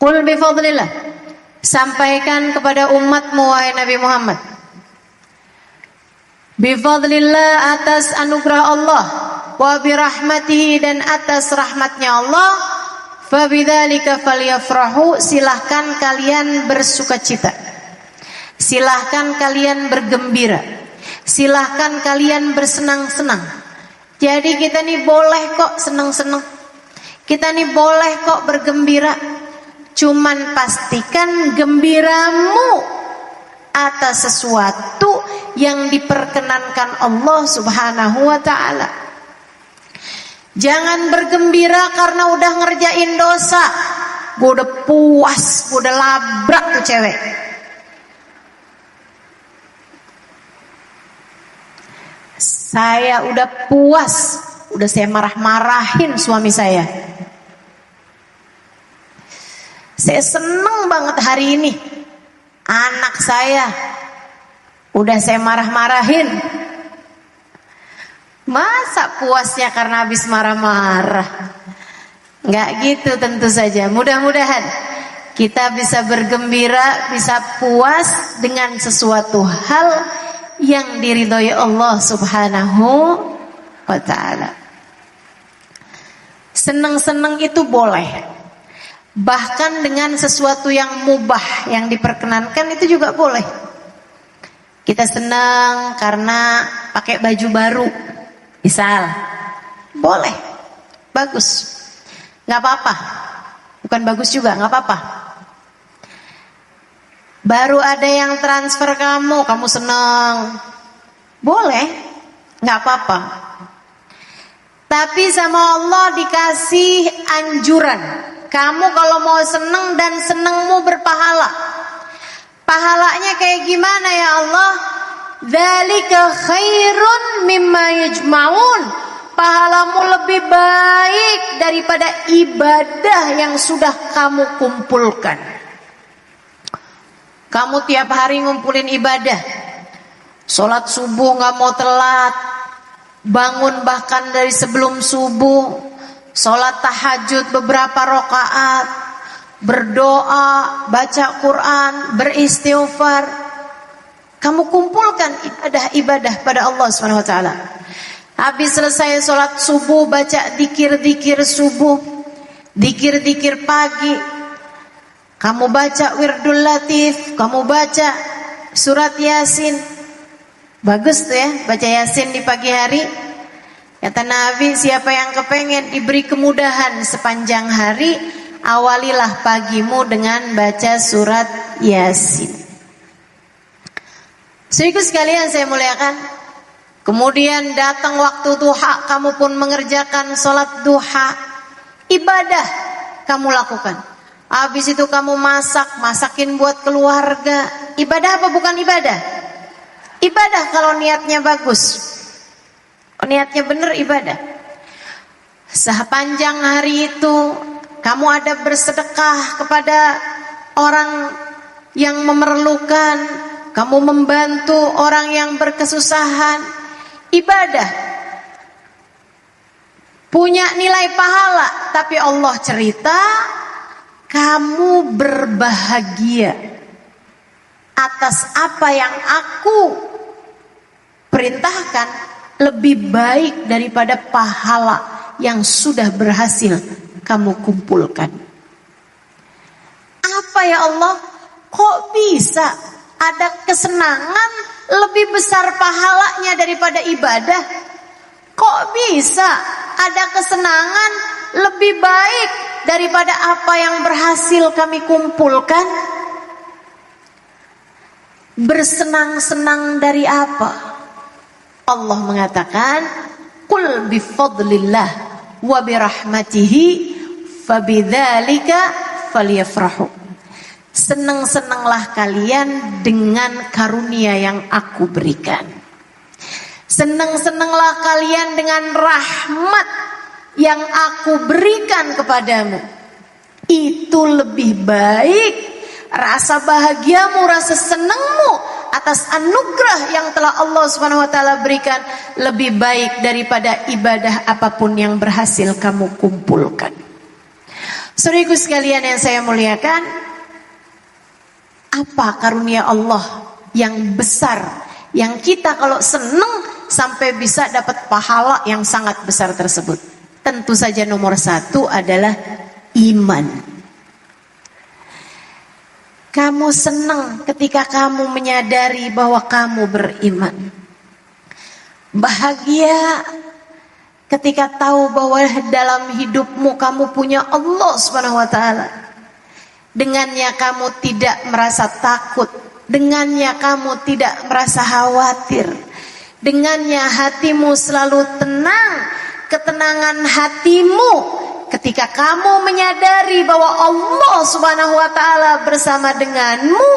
Qul bifadlillah, sampaikan kepada umatmu wahai Nabi Muhammad, bifadlillah, atas anugerah Allah, wa birahmatihi, dan atas rahmatnya Allah, fabidzalika falyafrahu, silahkan kalian bersukacita, silahkan kalian bergembira, silahkan kalian bersenang-senang. Jadi kita nih boleh kok senang-senang, kita nih boleh kok bergembira. Cuman pastikan gembiramu atas sesuatu yang diperkenankan Allah Subhanahu wa ta'ala. Jangan bergembira karena udah ngerjain dosa. Gue udah puas, gue udah labrak tuh cewek. Saya udah puas, udah saya marah-marahin suami saya. Saya seneng banget hari ini, anak saya udah saya marah-marahin. Masa puasnya karena habis marah-marah? Nggak gitu tentu saja. Mudah-mudahan kita bisa bergembira, bisa puas dengan sesuatu hal yang diridhoi Allah Subhanahu wa ta'ala. Seneng-seneng itu boleh. Bahkan dengan sesuatu yang mubah, yang diperkenankan, itu juga boleh. Kita senang karena pakai baju baru, misal, boleh, bagus, nggak apa-apa. Bukan bagus juga, nggak apa-apa. Baru ada yang transfer kamu senang, boleh, nggak apa-apa. Tapi sama Allah dikasih anjuran, kamu kalau mau seneng dan senengmu berpahala. Pahalanya kayak gimana ya Allah? Dzalika khairun mimma yajma'un. Pahalamu lebih baik daripada ibadah yang sudah kamu kumpulkan. Kamu tiap hari ngumpulin ibadah. Sholat subuh gak mau telat, bangun bahkan dari sebelum subuh, sholat tahajud beberapa rakaat, berdoa, baca Quran, beristighfar. Kamu kumpulkan ibadah-ibadah pada Allah SWT. Habis selesai sholat subuh, baca dikir-dikir subuh, dikir-dikir pagi. Kamu baca wirdul latif, kamu baca surat Yasin. Bagus tuh ya, baca Yasin di pagi hari. Kata Nabi, siapa yang kepengen diberi kemudahan sepanjang hari, awalilah pagimu dengan baca surat Yasin. Saudaraku sekalian saya muliakan, kemudian datang waktu duha, kamu pun mengerjakan sholat duha. Ibadah kamu lakukan. Habis itu kamu masakin buat keluarga. Ibadah apa bukan ibadah? Ibadah kalau niatnya bagus, niatnya benar, ibadah. Sepanjang hari itu kamu ada bersedekah kepada orang yang memerlukan, kamu membantu orang yang berkesusahan. Ibadah punya nilai pahala. Tapi Allah cerita, kamu berbahagia atas apa yang aku perintahkan, lebih baik daripada pahala yang sudah berhasil kamu kumpulkan. Apa ya Allah? Kok bisa ada kesenangan lebih besar pahalanya daripada ibadah? Kok bisa ada kesenangan lebih baik daripada apa yang berhasil kami kumpulkan? Bersenang-senang dari apa? Allah mengatakan, qul bifadlillah wa birahmatihi fabidzalika falyafrahu. Senang-senanglah kalian dengan karunia yang aku berikan. Senang-senanglah kalian dengan rahmat yang aku berikan kepadamu. Itu lebih baik. Rasa bahagiamu, rasa senangmu atas anugerah yang telah Allah SWT berikan lebih baik daripada ibadah apapun yang berhasil kamu kumpulkan. Saudaraku sekalian yang saya muliakan, apa karunia Allah yang besar, yang kita kalau senang sampai bisa dapat pahala yang sangat besar tersebut? Tentu saja nomor satu adalah iman. Kamu senang ketika kamu menyadari bahwa kamu beriman. Bahagia ketika tahu bahwa dalam hidupmu kamu punya Allah Subhanahu wa taala. Dengannya kamu tidak merasa takut, dengannya kamu tidak merasa khawatir. Dengannya hatimu selalu tenang, ketenangan hatimu ketika kamu menyadari bahwa Allah Subhanahu wa taala bersama denganmu,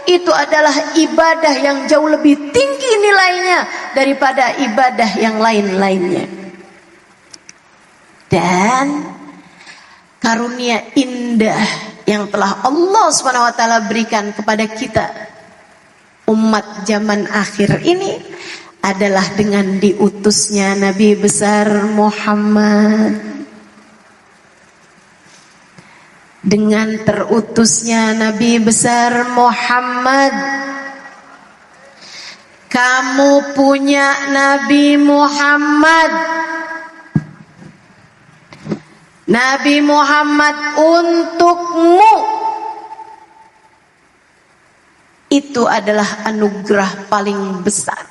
itu adalah ibadah yang jauh lebih tinggi nilainya daripada ibadah yang lain-lainnya. Dan karunia indah yang telah Allah Subhanahu wa taala berikan kepada kita umat zaman akhir ini adalah dengan diutusnya Nabi besar Muhammad. Dengan terutusnya Nabi besar Muhammad, kamu punya Nabi Muhammad. Nabi Muhammad untukmu itu adalah anugerah paling besar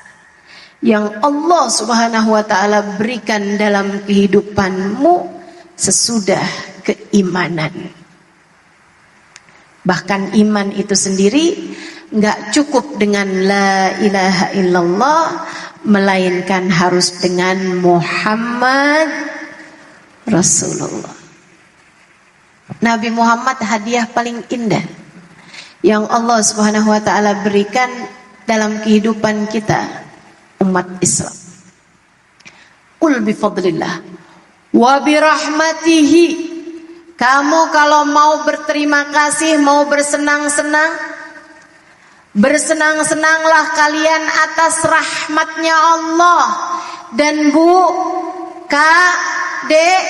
yang Allah Subhanahu wa taala berikan dalam kehidupanmu sesudah keimanan. Bahkan iman itu sendiri enggak cukup dengan la ilaha illallah, melainkan harus dengan Muhammad Rasulullah. Nabi Muhammad hadiah paling indah yang Allah Subhanahu wa taala berikan dalam kehidupan kita umat Islam. Qul bi fadlillah wa bi rahmatihi. Kamu kalau mau berterima kasih, mau bersenang-senang, bersenang-senanglah kalian atas rahmatnya Allah. Dan Bu, Kak, Dek,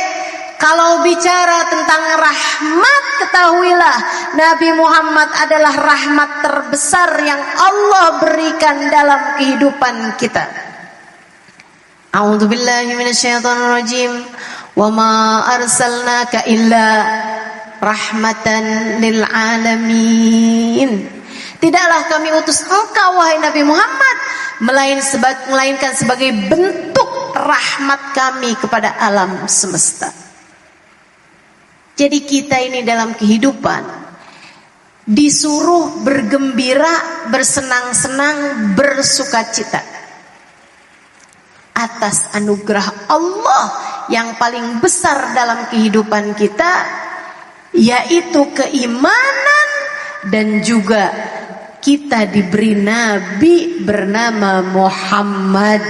kalau bicara tentang rahmat, ketahuilah Nabi Muhammad adalah rahmat terbesar yang Allah berikan dalam kehidupan kita. A'udzubillahi minasyaitonirrajim. Wa ma arsalnaka illa rahmatan lil alamin. Tidaklah kami utus engkau wahai Nabi Muhammad melainkan sebagai bentuk rahmat kami kepada alam semesta. Jadi kita ini dalam kehidupan disuruh bergembira, bersenang-senang, bersukacita atas anugerah Allah yang paling besar dalam kehidupan kita, yaitu keimanan, dan juga kita diberi nabi bernama Muhammad.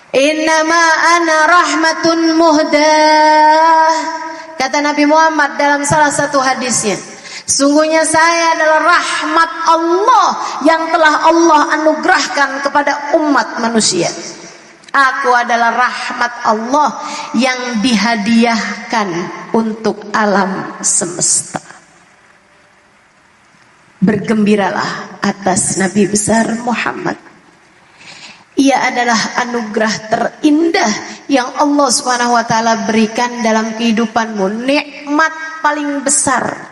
Innama ana rahmatun muhdah, kata Nabi Muhammad dalam salah satu hadisnya. Sungguhnya saya adalah rahmat Allah yang telah Allah anugerahkan kepada umat manusia. Aku adalah rahmat Allah yang dihadiahkan untuk alam semesta. Bergembiralah atas Nabi besar Muhammad. Ia adalah anugerah terindah yang Allah Subhanahu wa taala berikan dalam kehidupanmu, nikmat paling besar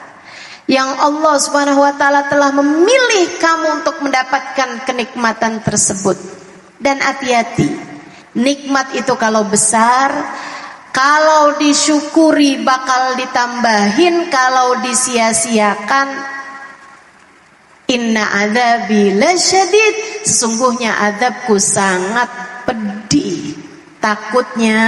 yang Allah Subhanahu wa taala telah memilih kamu untuk mendapatkan kenikmatan tersebut. Dan hati-hati, nikmat itu kalau besar, kalau disyukuri bakal ditambahin, kalau disia-siakan, inna adzabi lasyadid, sesungguhnya azabku sangat pedih. Takutnya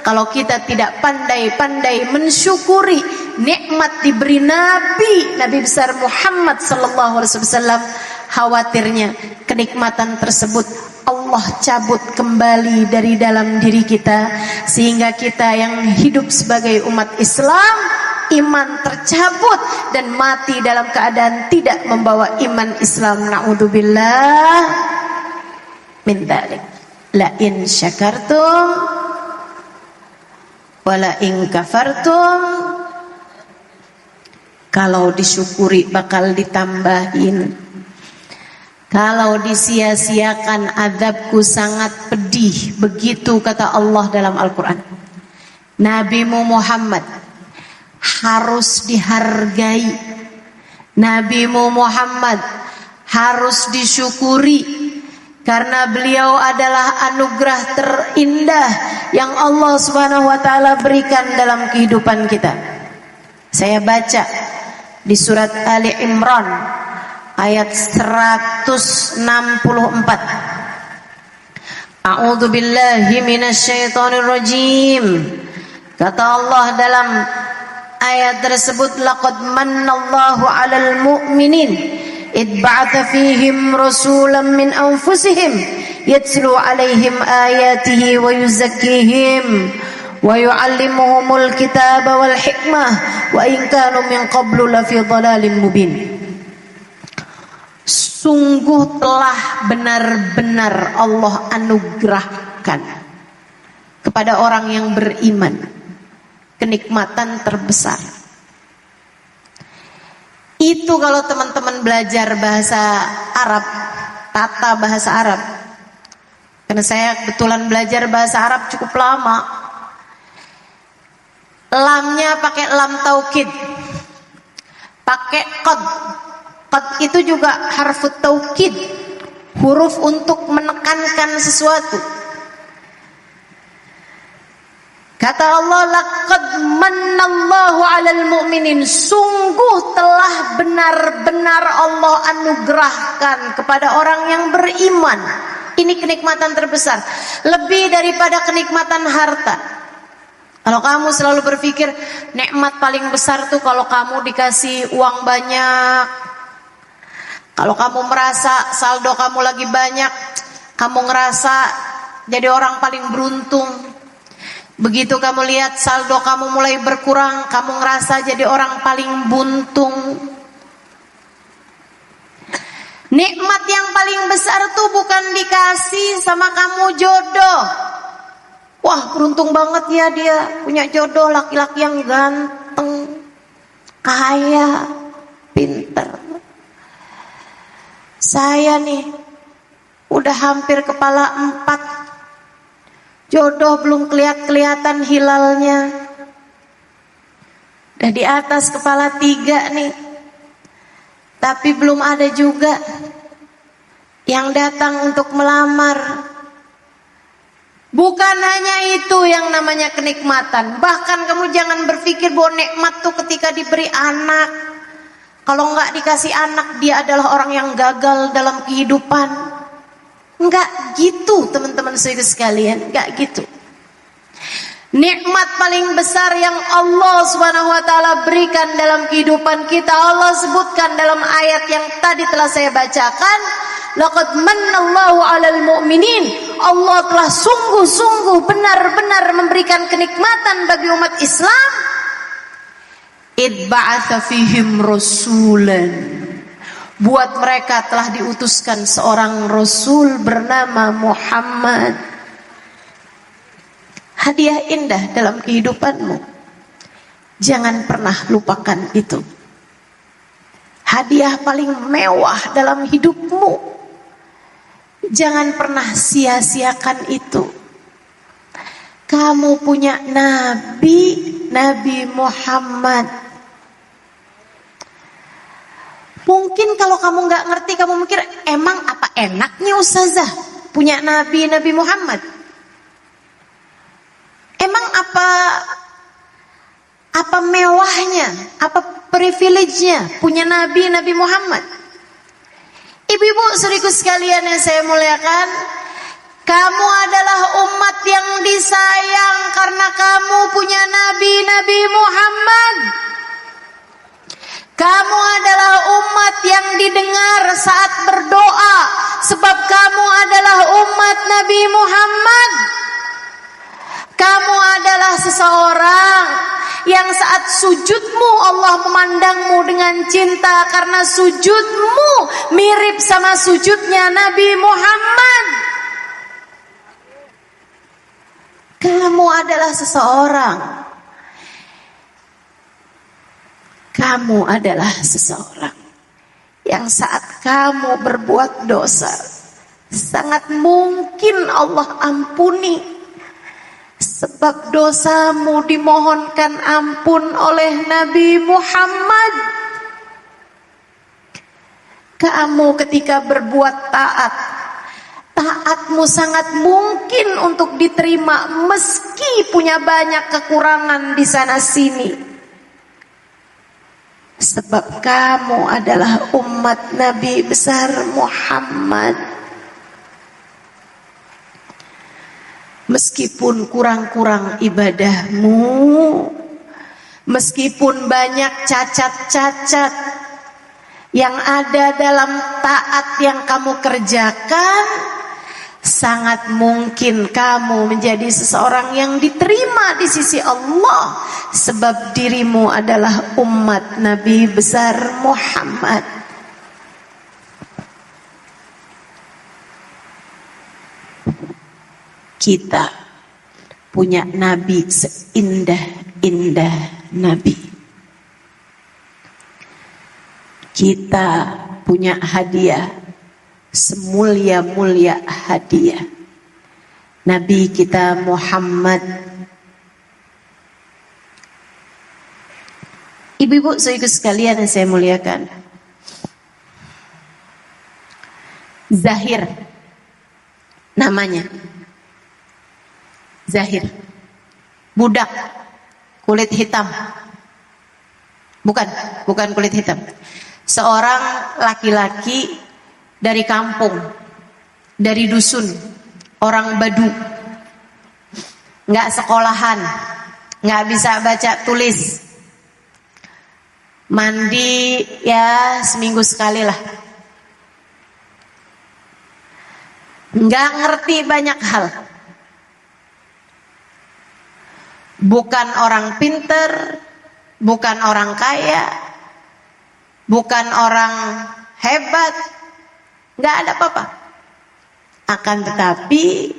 kalau kita tidak pandai-pandai mensyukuri nikmat diberi Nabi besar Muhammad sallallahu alaihi wasallam, khawatirnya kenikmatan tersebut Allah cabut kembali dari dalam diri kita, sehingga kita yang hidup sebagai umat Islam, iman tercabut dan mati dalam keadaan tidak membawa iman Islam. Na'udzubillah min dzalik. La in syakartum Wala in kafartum, kalau disyukuri bakal ditambahin. Kalau disia-siakan azabku sangat pedih. Begitu kata Allah dalam Al-Quran. Nabimu Muhammad harus dihargai. Nabimu Muhammad harus disyukuri, karena beliau adalah anugerah terindah yang Allah Subhanahu wa taala berikan dalam kehidupan kita. Saya baca di surat Ali Imran ayat 164. A'udzu billahi minasyaitonir rajim. Kata Allah dalam ayat tersebut, laqad mannallahu 'alal mu'minin id ba'atha fihim rasulan min anfusihim yatlu 'alaihim ayatihi wa yuzakkihim wa yu'allimuhumul kitaba wal hikmah wa in kanu min qablu lafi dhalalin mubin. Sungguh telah benar-benar Allah anugerahkan kepada orang yang beriman kenikmatan terbesar. Itu kalau teman-teman belajar bahasa Arab, tata bahasa Arab. Karena saya kebetulan belajar bahasa Arab cukup lama. Lamnya pakai lam taukid, pakai qad. Qad itu juga harfu taukid, huruf untuk menekankan sesuatu. Kata Allah, laqad mannallahu 'alal mu'minin, sungguh telah benar-benar Allah anugerahkan kepada orang yang beriman. Ini kenikmatan terbesar, lebih daripada kenikmatan harta. Kalau kamu selalu berpikir nikmat paling besar tuh kalau kamu dikasih uang banyak, kalau kamu merasa saldo kamu lagi banyak, kamu ngerasa jadi orang paling beruntung. Begitu kamu lihat saldo kamu mulai berkurang, kamu ngerasa jadi orang paling buntung. Nikmat yang paling besar tuh bukan dikasih sama kamu jodoh. Wah, beruntung banget ya dia punya jodoh laki-laki yang ganteng, kaya, pinter. Saya nih udah hampir kepala 4, jodoh belum kelihatan hilalnya. Udah di atas kepala 3 nih, tapi belum ada juga yang datang untuk melamar. Bukan hanya itu yang namanya kenikmatan. Bahkan kamu jangan berpikir bahwa nikmat tuh ketika diberi anak. Kalau enggak dikasih anak, dia adalah orang yang gagal dalam kehidupan. Enggak gitu teman-teman sekalian, enggak gitu. Nikmat paling besar yang Allah Subhanahu wa taala berikan dalam kehidupan kita, Allah sebutkan dalam ayat yang tadi telah saya bacakan, laqad mannallahu 'alal mu'minin. Allah telah sungguh-sungguh benar-benar memberikan kenikmatan bagi umat Islam. Id ba'atha fihim rasulan. Buat mereka telah diutuskan seorang rasul bernama Muhammad. Hadiah indah dalam kehidupanmu, jangan pernah lupakan itu. Hadiah paling mewah dalam hidupmu, jangan pernah sia-siakan itu. Kamu punya Nabi Muhammad. Mungkin kalau kamu nggak ngerti, kamu mikir, emang apa enaknya Ustazah punya Nabi Muhammad? Emang apa mewahnya, apa privilege-nya punya Nabi Muhammad? Ibu-ibu saudaraku sekalian yang saya muliakan, kamu adalah umat yang disayang karena kamu punya Nabi Muhammad. Kamu adalah umat yang didengar saat berdoa, sebab kamu adalah umat Nabi Muhammad. Kamu adalah seseorang yang saat sujudmu Allah memandangmu dengan cinta, karena sujudmu mirip sama sujudnya Nabi Muhammad. Kamu adalah seseorang kamu adalah seseorang yang saat kamu berbuat dosa sangat mungkin Allah ampuni, sebab dosamu dimohonkan ampun oleh Nabi Muhammad. Kamu ketika berbuat taat, taatmu sangat mungkin untuk diterima meski punya banyak kekurangan di sana sini. Sebab kamu adalah umat Nabi besar Muhammad. Meskipun kurang-kurang ibadahmu, meskipun banyak cacat-cacat yang ada dalam taat yang kamu kerjakan, sangat mungkin kamu menjadi seseorang yang diterima di sisi Allah, sebab dirimu adalah umat Nabi besar Muhammad. Kita punya Nabi seindah-indah Nabi. Kita punya hadiah semulia-mulia hadiah, Nabi kita Muhammad. Ibu-ibu saudaraku sekalian yang saya muliakan, Zahir namanya, Zahir, budak kulit hitam, bukan kulit hitam, seorang laki-laki dari kampung, dari dusun, orang Badu, nggak sekolahan, nggak bisa baca tulis, mandi ya seminggu sekali lah, nggak ngerti banyak hal, bukan orang pinter, bukan orang kaya, bukan orang hebat, nggak ada apa-apa. Akan tetapi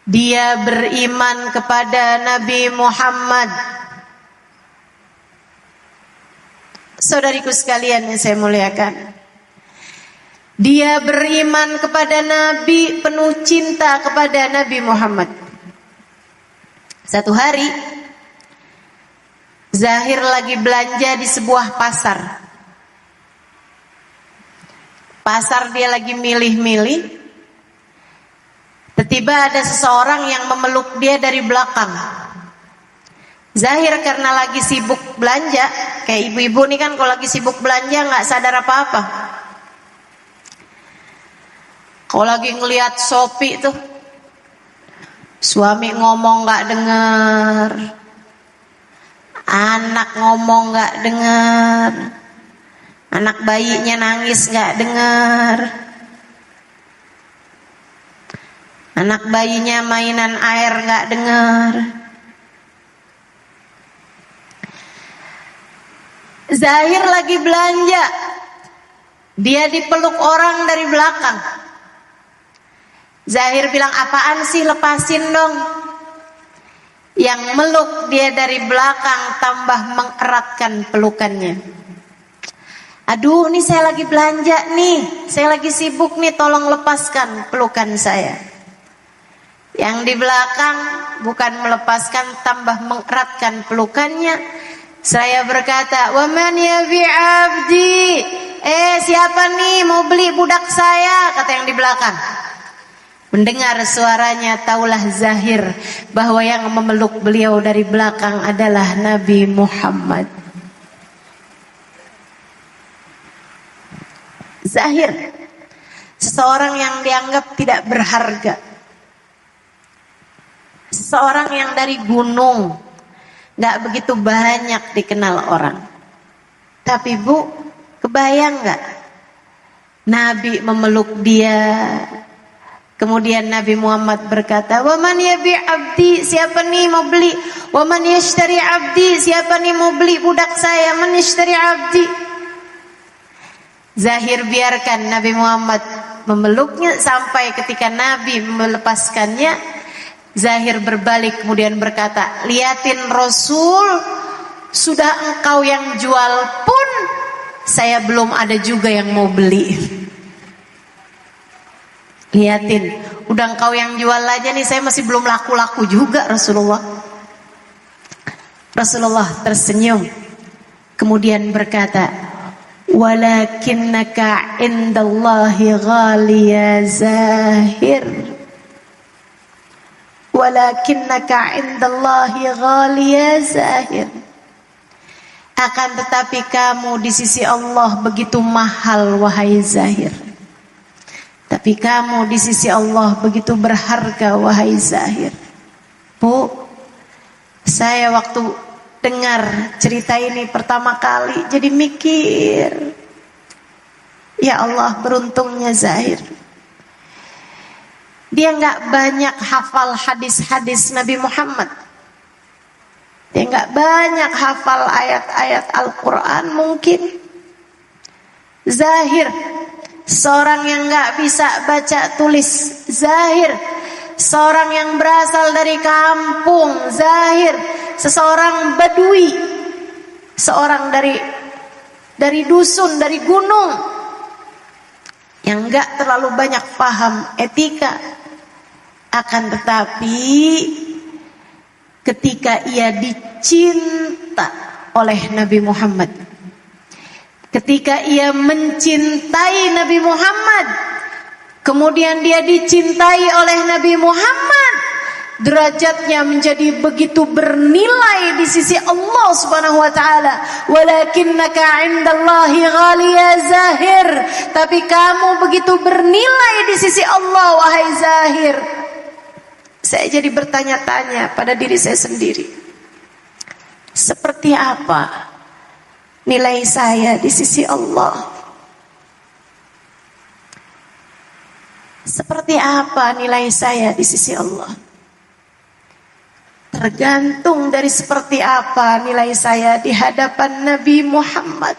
dia beriman kepada Nabi Muhammad. Saudariku sekalian yang saya muliakan, dia beriman kepada Nabi, penuh cinta kepada Nabi Muhammad. Satu hari Zahir lagi belanja di sebuah pasar. Pasar dia lagi milih-milih. Tiba-tiba ada seseorang yang memeluk dia dari belakang. Zahir karena lagi sibuk belanja, kayak ibu-ibu nih kan kalau lagi sibuk belanja nggak sadar apa-apa. Kalau lagi ngelihat Shopee tuh, suami ngomong nggak dengar, anak ngomong nggak dengar, anak bayinya nangis nggak dengar, anak bayinya mainan air nggak dengar. Zahir lagi belanja, dia dipeluk orang dari belakang. Zahir bilang, apaan sih, lepasin dong. Yang meluk dia dari belakang tambah mengeratkan pelukannya. Aduh, nih saya lagi belanja nih, saya lagi sibuk nih, tolong lepaskan pelukan saya. Yang di belakang bukan melepaskan, tambah mengeratkan pelukannya. Saya berkata, wa man yabi abdi, siapa nih mau beli budak saya, kata yang di belakang. Mendengar suaranya, taulah Zahir bahwa yang memeluk beliau dari belakang adalah Nabi Muhammad. Zahir, seseorang yang dianggap tidak berharga, seseorang yang dari gunung, gak begitu banyak dikenal orang. Tapi Bu, kebayang gak Nabi memeluk dia? Kemudian Nabi Muhammad berkata, wa man yabi abdi, siapa nih mau beli? Wa man yashtari abdi, siapa nih mau beli budak saya? Man yashtari abdi. Zahir biarkan Nabi Muhammad memeluknya sampai ketika Nabi melepaskannya. Zahir berbalik kemudian berkata, liatin Rasul, sudah engkau yang jual pun saya belum ada juga yang mau beli. Lihatin, udah engkau yang jual aja nih, saya masih belum laku-laku juga Rasulullah. Rasulullah tersenyum, kemudian berkata, walakinnaka indallahi ghali ya Zahir. Walakinnaka indallahi ghali ya Zahir. Akan tetapi kamu di sisi Allah begitu mahal wahai Zahir. Tapi kamu di sisi Allah begitu berharga wahai Zahir. Bu, saya waktu dengar cerita ini pertama kali jadi mikir, ya Allah, beruntungnya Zahir. Dia nggak banyak hafal hadis-hadis Nabi Muhammad. Dia nggak banyak hafal ayat-ayat Al-Quran mungkin. Zahir, seorang yang nggak bisa baca tulis. Zahir, seorang yang berasal dari kampung. Zahir, seseorang badui, seorang dari dusun, dari gunung, yang nggak terlalu banyak paham etika. Akan tetapi ketika ia dicinta oleh Nabi Muhammad, ketika ia mencintai Nabi Muhammad, kemudian dia dicintai oleh Nabi Muhammad, derajatnya menjadi begitu bernilai di sisi Allah Subhanahu wa taala. Walakinnaka 'indallahi ghali ya Zahir. Tapi kamu begitu bernilai di sisi Allah wahai Zahir. Saya jadi bertanya-tanya pada diri saya sendiri, seperti apa nilai saya di sisi Allah? Seperti apa nilai saya di sisi Allah? Tergantung dari seperti apa nilai saya di hadapan Nabi Muhammad.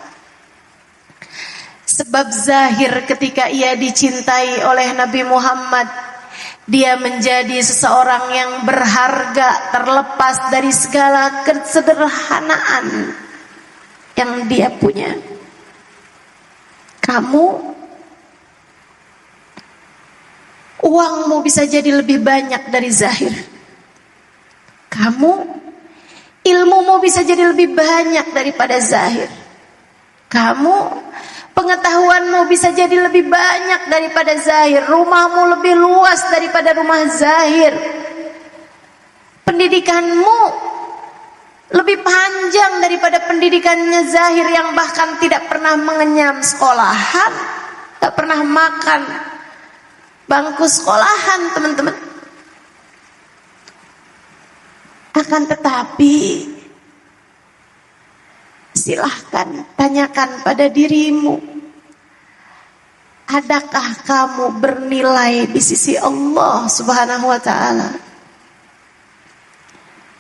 Sebab Zahir ketika ia dicintai oleh Nabi Muhammad, dia menjadi seseorang yang berharga, terlepas dari segala kesederhanaan yang dia punya. Kamu, uangmu bisa jadi lebih banyak dari Zahir. Kamu, ilmumu bisa jadi lebih banyak daripada Zahir. Kamu, pengetahuanmu bisa jadi lebih banyak daripada Zahir. Rumahmu lebih luas daripada rumah Zahir. Pendidikanmu lebih panjang daripada pendidikannya Zahir, yang bahkan tidak pernah mengenyam sekolahan, tak pernah makan bangku sekolahan, teman-teman. Akan tetapi, silahkan tanyakan pada dirimu, adakah kamu bernilai di sisi Allah Subhanahu wa ta'ala?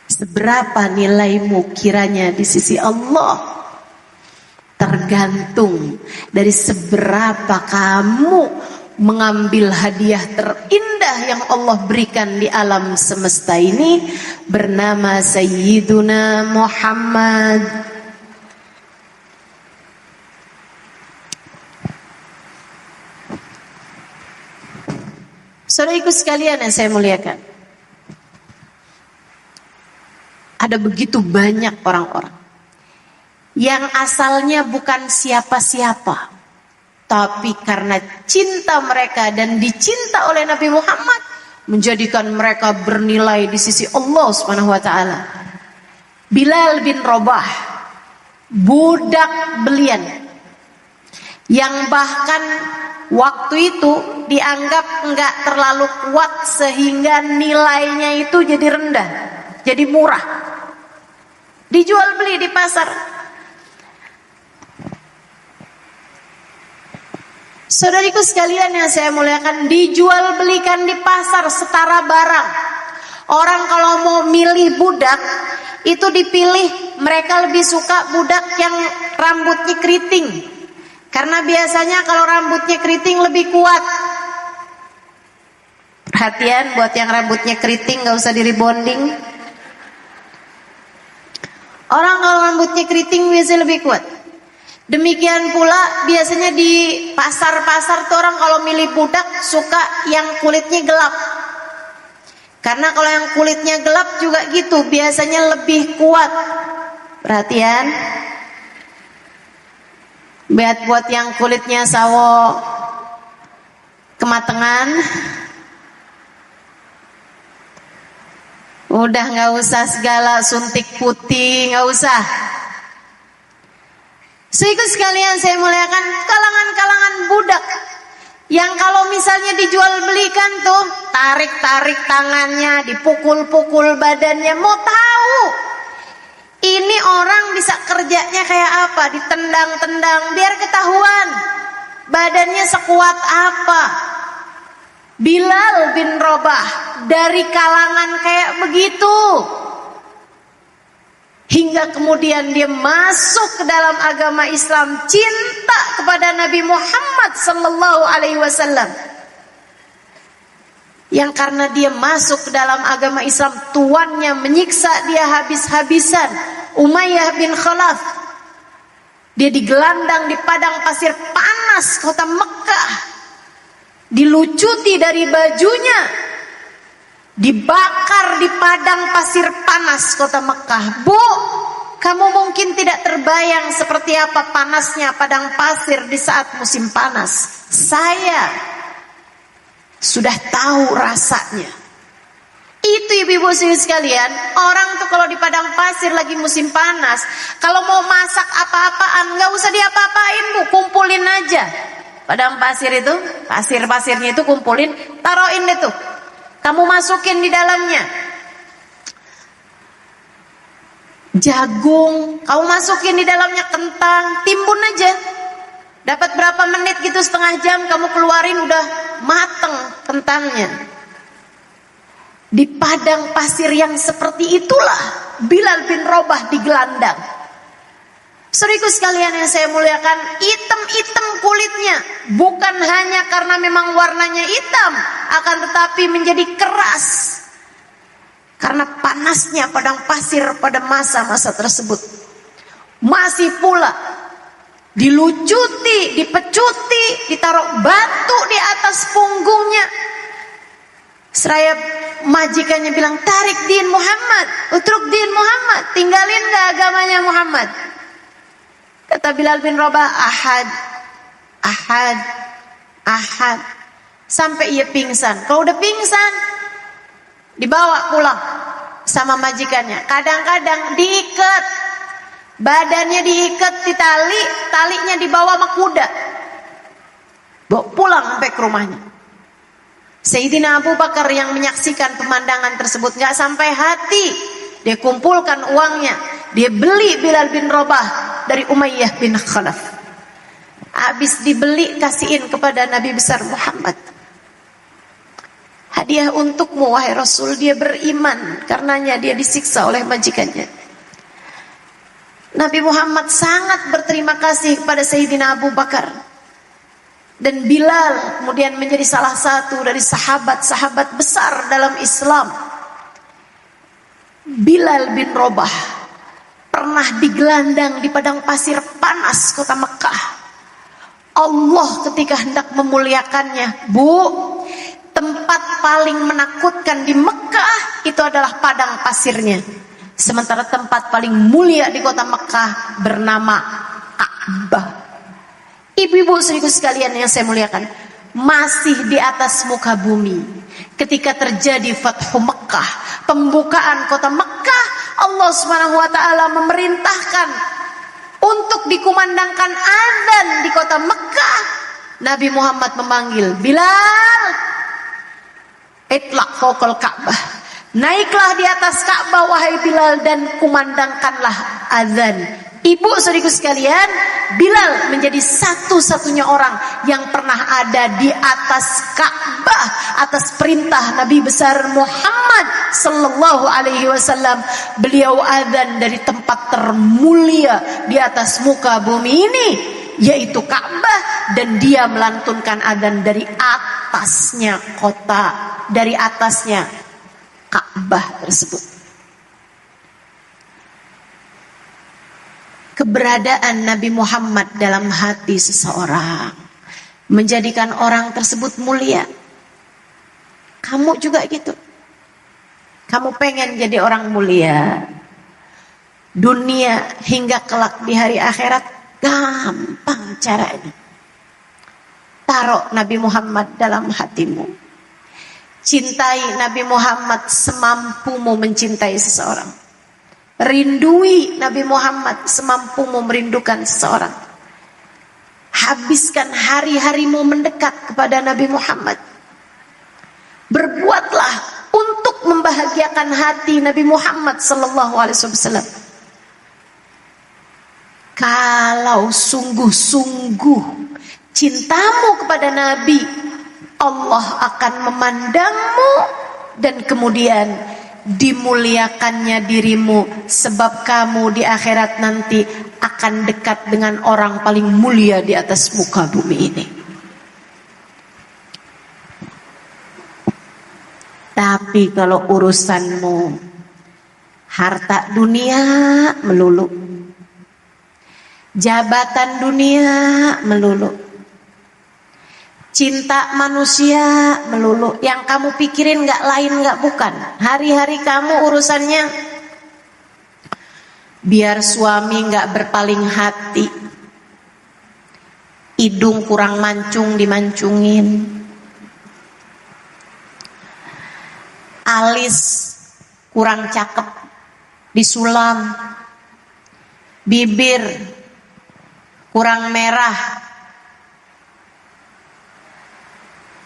Seberapa nilaimu kiranya di sisi Allah? Tergantung dari seberapa kamu mengambil hadiah terindah yang Allah berikan di alam semesta ini, bernama Sayyiduna Muhammad. Saudaraku sekalian yang saya muliakan, ada begitu banyak orang-orang yang asalnya bukan siapa-siapa, tapi karena cinta mereka dan dicinta oleh Nabi Muhammad, menjadikan mereka bernilai di sisi Allah Subhanahu wa ta'ala. Bilal bin Rabah, budak belian, yang bahkan waktu itu dianggap enggak terlalu kuat sehingga nilainya itu jadi rendah, jadi murah, dijual beli di pasar. Saudariku sekalian yang saya muliakan, dijual belikan di pasar setara barang. Orang kalau mau milih budak, itu dipilih, mereka lebih suka budak yang rambutnya keriting, karena biasanya kalau rambutnya keriting lebih kuat. Perhatian buat yang rambutnya keriting, gak usah di rebonding. Orang kalau rambutnya keriting biasanya lebih kuat. Demikian pula biasanya di pasar-pasar tuh orang kalau milih budak suka yang kulitnya gelap. Karena kalau yang kulitnya gelap juga gitu, biasanya lebih kuat. Perhatian. Buat yang kulitnya sawo kematangan, udah nggak usah segala suntik putih, nggak usah. Ikut sekalian saya muliakan, kalangan-kalangan budak yang kalau misalnya dijual belikan tuh tarik-tarik tangannya, dipukul-pukul badannya, mau tahu ini orang bisa kerjanya kayak apa, ditendang-tendang biar ketahuan badannya sekuat apa. Bilal bin Rabah dari kalangan kayak begitu, hingga kemudian dia masuk ke dalam agama Islam, cinta kepada Nabi Muhammad sallallahu alaihi wasallam. Yang karena dia masuk ke dalam agama Islam, tuannya menyiksa dia habis-habisan, Umayyah bin Khalaf. Dia digelandang di padang pasir panas kota Mekah, dilucuti dari bajunya, dibakar di padang pasir panas kota Mekah. Bu, kamu mungkin tidak terbayang seperti apa panasnya padang pasir di saat musim panas. Saya sudah tahu rasanya. Itu ibu-ibu sekalian, orang tuh kalau di padang pasir lagi musim panas, kalau mau masak apa-apaan nggak usah diapa-apain bu, kumpulin aja. Padang pasir itu, pasir-pasirnya itu kumpulin, taruhin itu. Kamu masukin di dalamnya jagung, kamu masukin di dalamnya kentang, timbun aja. Dapat berapa menit gitu, setengah jam, kamu keluarin udah mateng kentangnya. Di padang pasir yang seperti itulah Bilal bin Rabah digelandang. Saudaraku sekalian yang saya muliakan, hitam-hitam kulitnya, bukan hanya karena memang warnanya hitam, akan tetapi menjadi keras karena panasnya padang pasir pada masa-masa tersebut. Masih pula dilucuti, dipecuti, ditaruh batu di atas punggungnya. Seraya majikannya bilang, tarik din Muhammad, utruk din Muhammad, tinggalin gak agamanya Muhammad. Kata Bilal bin Rabah, ahad, ahad, ahad, sampai ia pingsan. Kalau udah pingsan, dibawa pulang sama majikannya. Kadang-kadang diikat, badannya diikat di tali, talinya dibawa sama kuda, bawa pulang sampai ke rumahnya. Sayyidina Abu Bakar yang menyaksikan pemandangan tersebut gak sampai hati, dia kumpulkan uangnya, dia beli Bilal bin Rabah dari Umayyah bin Khalaf. Habis dibeli, kasihin kepada Nabi besar Muhammad. Hadiah untukmu wahai Rasul, dia beriman, karenanya dia disiksa oleh majikannya. Nabi Muhammad sangat berterima kasih kepada Sayyidina Abu Bakar. Dan Bilal kemudian menjadi salah satu dari sahabat-sahabat besar dalam Islam. Bilal bin Rabah pernah digelandang di padang pasir panas kota Mekah. Allah ketika hendak memuliakannya, bu, tempat paling menakutkan di Mekah itu adalah padang pasirnya. Sementara tempat paling mulia di kota Mekah bernama Ka'bah. Ibu-ibu saudaraku sekalian yang saya muliakan, masih di atas muka bumi ketika terjadi Fathu Mekah, pembukaan kota Mekah, Allah Subhanahu wa taala memerintahkan untuk dikumandangkan azan di kota Mekah. Nabi Muhammad memanggil Bilal, itlaq fawqal Ka'bah, naiklah di atas Ka'bah wahai Bilal dan kumandangkanlah azan. Ibu saudariku sekalian, Bilal menjadi satu-satunya orang yang pernah ada di atas Ka'bah atas perintah Nabi besar Muhammad sallallahu alaihi wasallam. Beliau azan dari tempat termulia di atas muka bumi ini, yaitu Ka'bah, dan dia melantunkan azan dari atasnya kota, dari atasnya Ka'bah tersebut. keberadaan Nabi Muhammad dalam hati seseorang menjadikan orang tersebut mulia. Kamu juga gitu. Kamu pengen jadi orang mulia. Dunia hingga kelak di hari akhirat gampang caranya. Taruh Nabi Muhammad dalam hatimu. Cintai Nabi Muhammad semampumu mencintai seseorang. Rindui Nabi Muhammad semampumu merindukan seseorang. Habiskan hari-harimu mendekat kepada Nabi Muhammad. Berbuatlah untuk membahagiakan hati Nabi Muhammad sallallahu alaihi wasallam. Kalau sungguh-sungguh cintamu kepada Nabi, Allah akan memandangmu dan kemudian dimuliakannya dirimu, sebab kamu di akhirat nanti akan dekat dengan orang paling mulia di atas muka bumi ini. Tapi kalau urusanmu harta dunia melulu, jabatan dunia melulu, cinta manusia melulu, yang kamu pikirin gak lain gak bukan, hari-hari kamu urusannya biar suami gak berpaling hati, hidung kurang mancung dimancungin, alis kurang cakep disulam, bibir kurang merah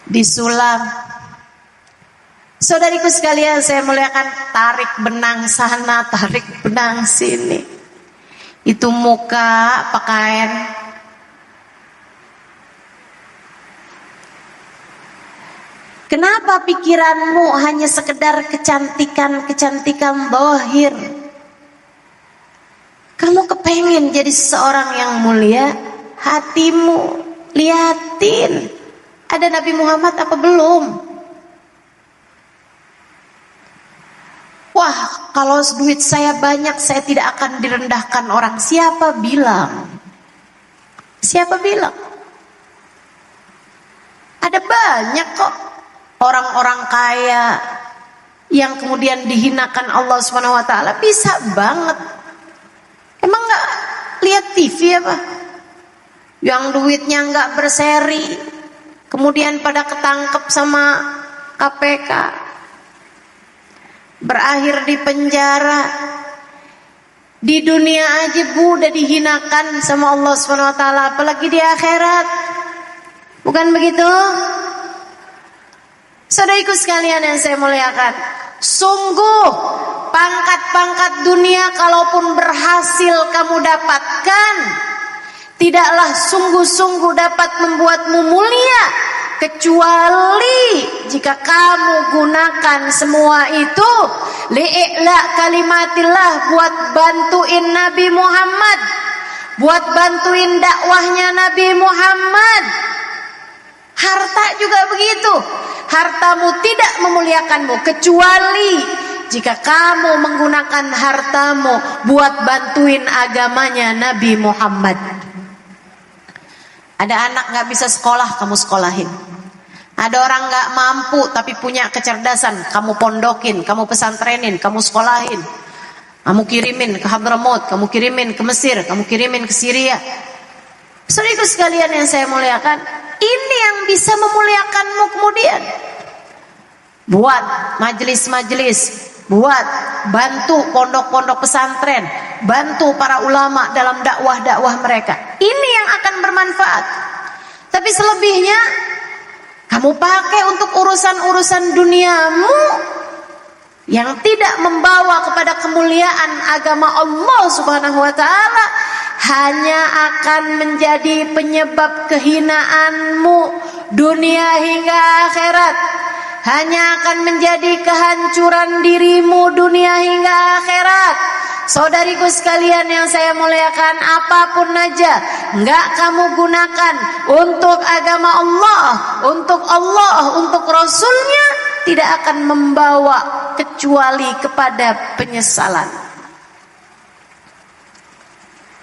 disulam. Saudariku sekalian saya muliakan, tarik benang sana, tarik benang sini. Itu muka pakaian. Kenapa pikiranmu hanya sekedar kecantikan zahir? Kamu kepengen jadi seseorang yang mulia, hatimu liatin, ada Nabi Muhammad apa belum? Wah, kalau duit saya banyak, saya tidak akan direndahkan orang. Siapa bilang? Siapa bilang? Ada banyak kok orang-orang kaya yang kemudian dihinakan Allah Subhanahu wa taala, bisa banget. Emang gak lihat TV apa? Yang duitnya gak berseri, kemudian pada ketangkep sama KPK, berakhir di penjara. Di dunia aja udah dihinakan sama Allah Subhanahu wa taala, apalagi di akhirat. Bukan begitu? Saudariku sekalian yang saya muliakan, sungguh pangkat-pangkat dunia kalaupun berhasil kamu dapatkan, tidaklah sungguh-sungguh dapat membuatmu mulia, kecuali jika kamu gunakan semua itu li'ila kalimatillah, buat bantuin Nabi Muhammad, buat bantuin dakwahnya Nabi Muhammad. Harta juga begitu. Hartamu tidak memuliakanmu kecuali jika kamu menggunakan hartamu buat bantuin agamanya Nabi Muhammad. Ada anak gak bisa sekolah, kamu sekolahin. Ada orang gak mampu tapi punya kecerdasan, kamu pondokin, kamu pesantrenin, kamu sekolahin. Kamu kirimin ke Hadramaut, kamu kirimin ke Mesir, kamu kirimin ke Syria. Saudara sekalian yang saya muliakan, ini yang bisa memuliakanmu kemudian. Buat majelis-majelis, buat bantu pondok-pondok pesantren, bantu para ulama dalam dakwah-dakwah mereka. Ini yang akan bermanfaat. Tapi selebihnya kamu pakai untuk urusan-urusan duniamu yang tidak membawa kepada kemuliaan agama Allah Subhanahu wa taala, hanya akan menjadi penyebab kehinaanmu dunia hingga akhirat. Hanya akan menjadi kehancuran dirimu dunia hingga akhirat. Saudariku sekalian yang saya muliakan, apapun aja enggak kamu gunakan untuk agama Allah, untuk Rasulnya, tidak akan membawa kecuali kepada penyesalan.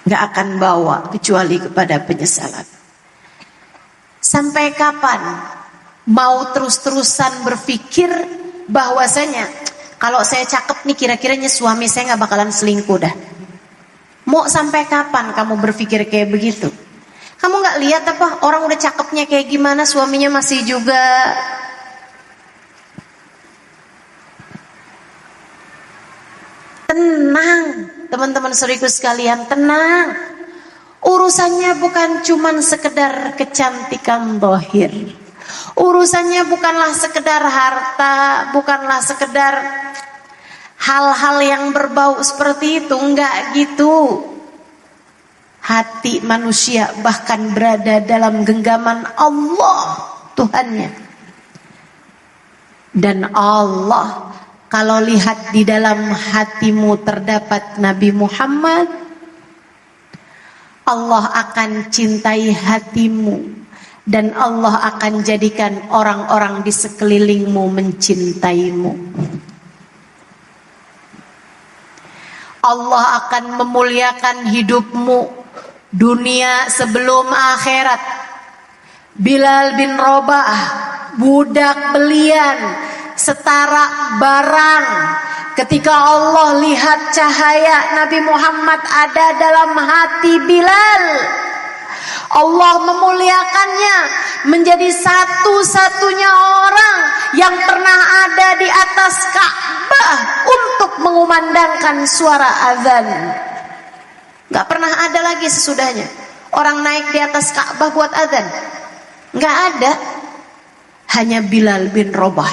Gak akan bawa kecuali kepada penyesalan. Sampai kapan mau terus-terusan berpikir bahwasanya kalau saya cakep nih kira-kiranya suami saya gak bakalan selingkuh dah. Mau sampai kapan kamu berpikir kayak begitu? Kamu gak lihat apa orang udah cakepnya kayak gimana, suaminya masih juga. Tenang teman-teman saudariku sekalian, tenang. Urusannya bukan cuman sekedar kecantikan zahir. Urusannya bukanlah sekedar harta, bukanlah sekedar hal-hal yang berbau seperti itu, enggak gitu. Hati manusia bahkan berada dalam genggaman Allah, Tuhannya. Dan Allah, kalau lihat di dalam hatimu terdapat Nabi Muhammad, Allah akan cintai hatimu. Dan Allah akan jadikan orang-orang di sekelilingmu mencintaimu. Allah akan memuliakan hidupmu dunia sebelum akhirat. Bilal bin Rabah, budak belian, setara barang. Ketika Allah lihat cahaya Nabi Muhammad ada dalam hati Bilal, Allah memuliakannya menjadi satu-satunya orang yang pernah ada di atas Ka'bah untuk mengumandangkan suara azan. Gak pernah ada lagi sesudahnya orang naik di atas Ka'bah buat azan. Gak ada. Hanya Bilal bin Rabah,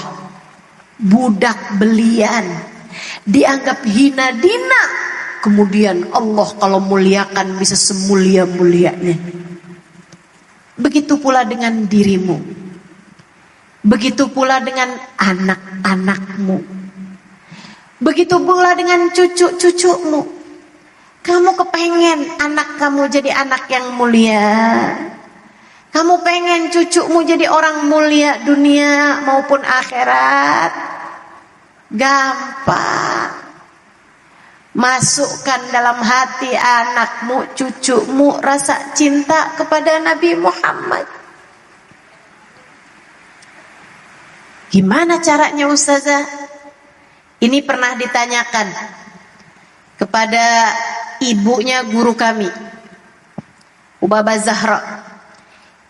budak belian, dianggap hina dina. Kemudian Allah kalau muliakan bisa semulia-mulianya. Begitu pula dengan dirimu. Begitu pula dengan anak-anakmu. Begitu pula dengan cucu-cucumu. Kamu kepengen anak kamu jadi anak yang mulia. Kamu pengen cucumu jadi orang mulia dunia maupun akhirat. Gampang. Masukkan dalam hati anakmu, cucumu rasa cinta kepada Nabi Muhammad. Gimana caranya Ustazah? Ini pernah ditanyakan kepada ibunya guru kami, Ubabah Zahra,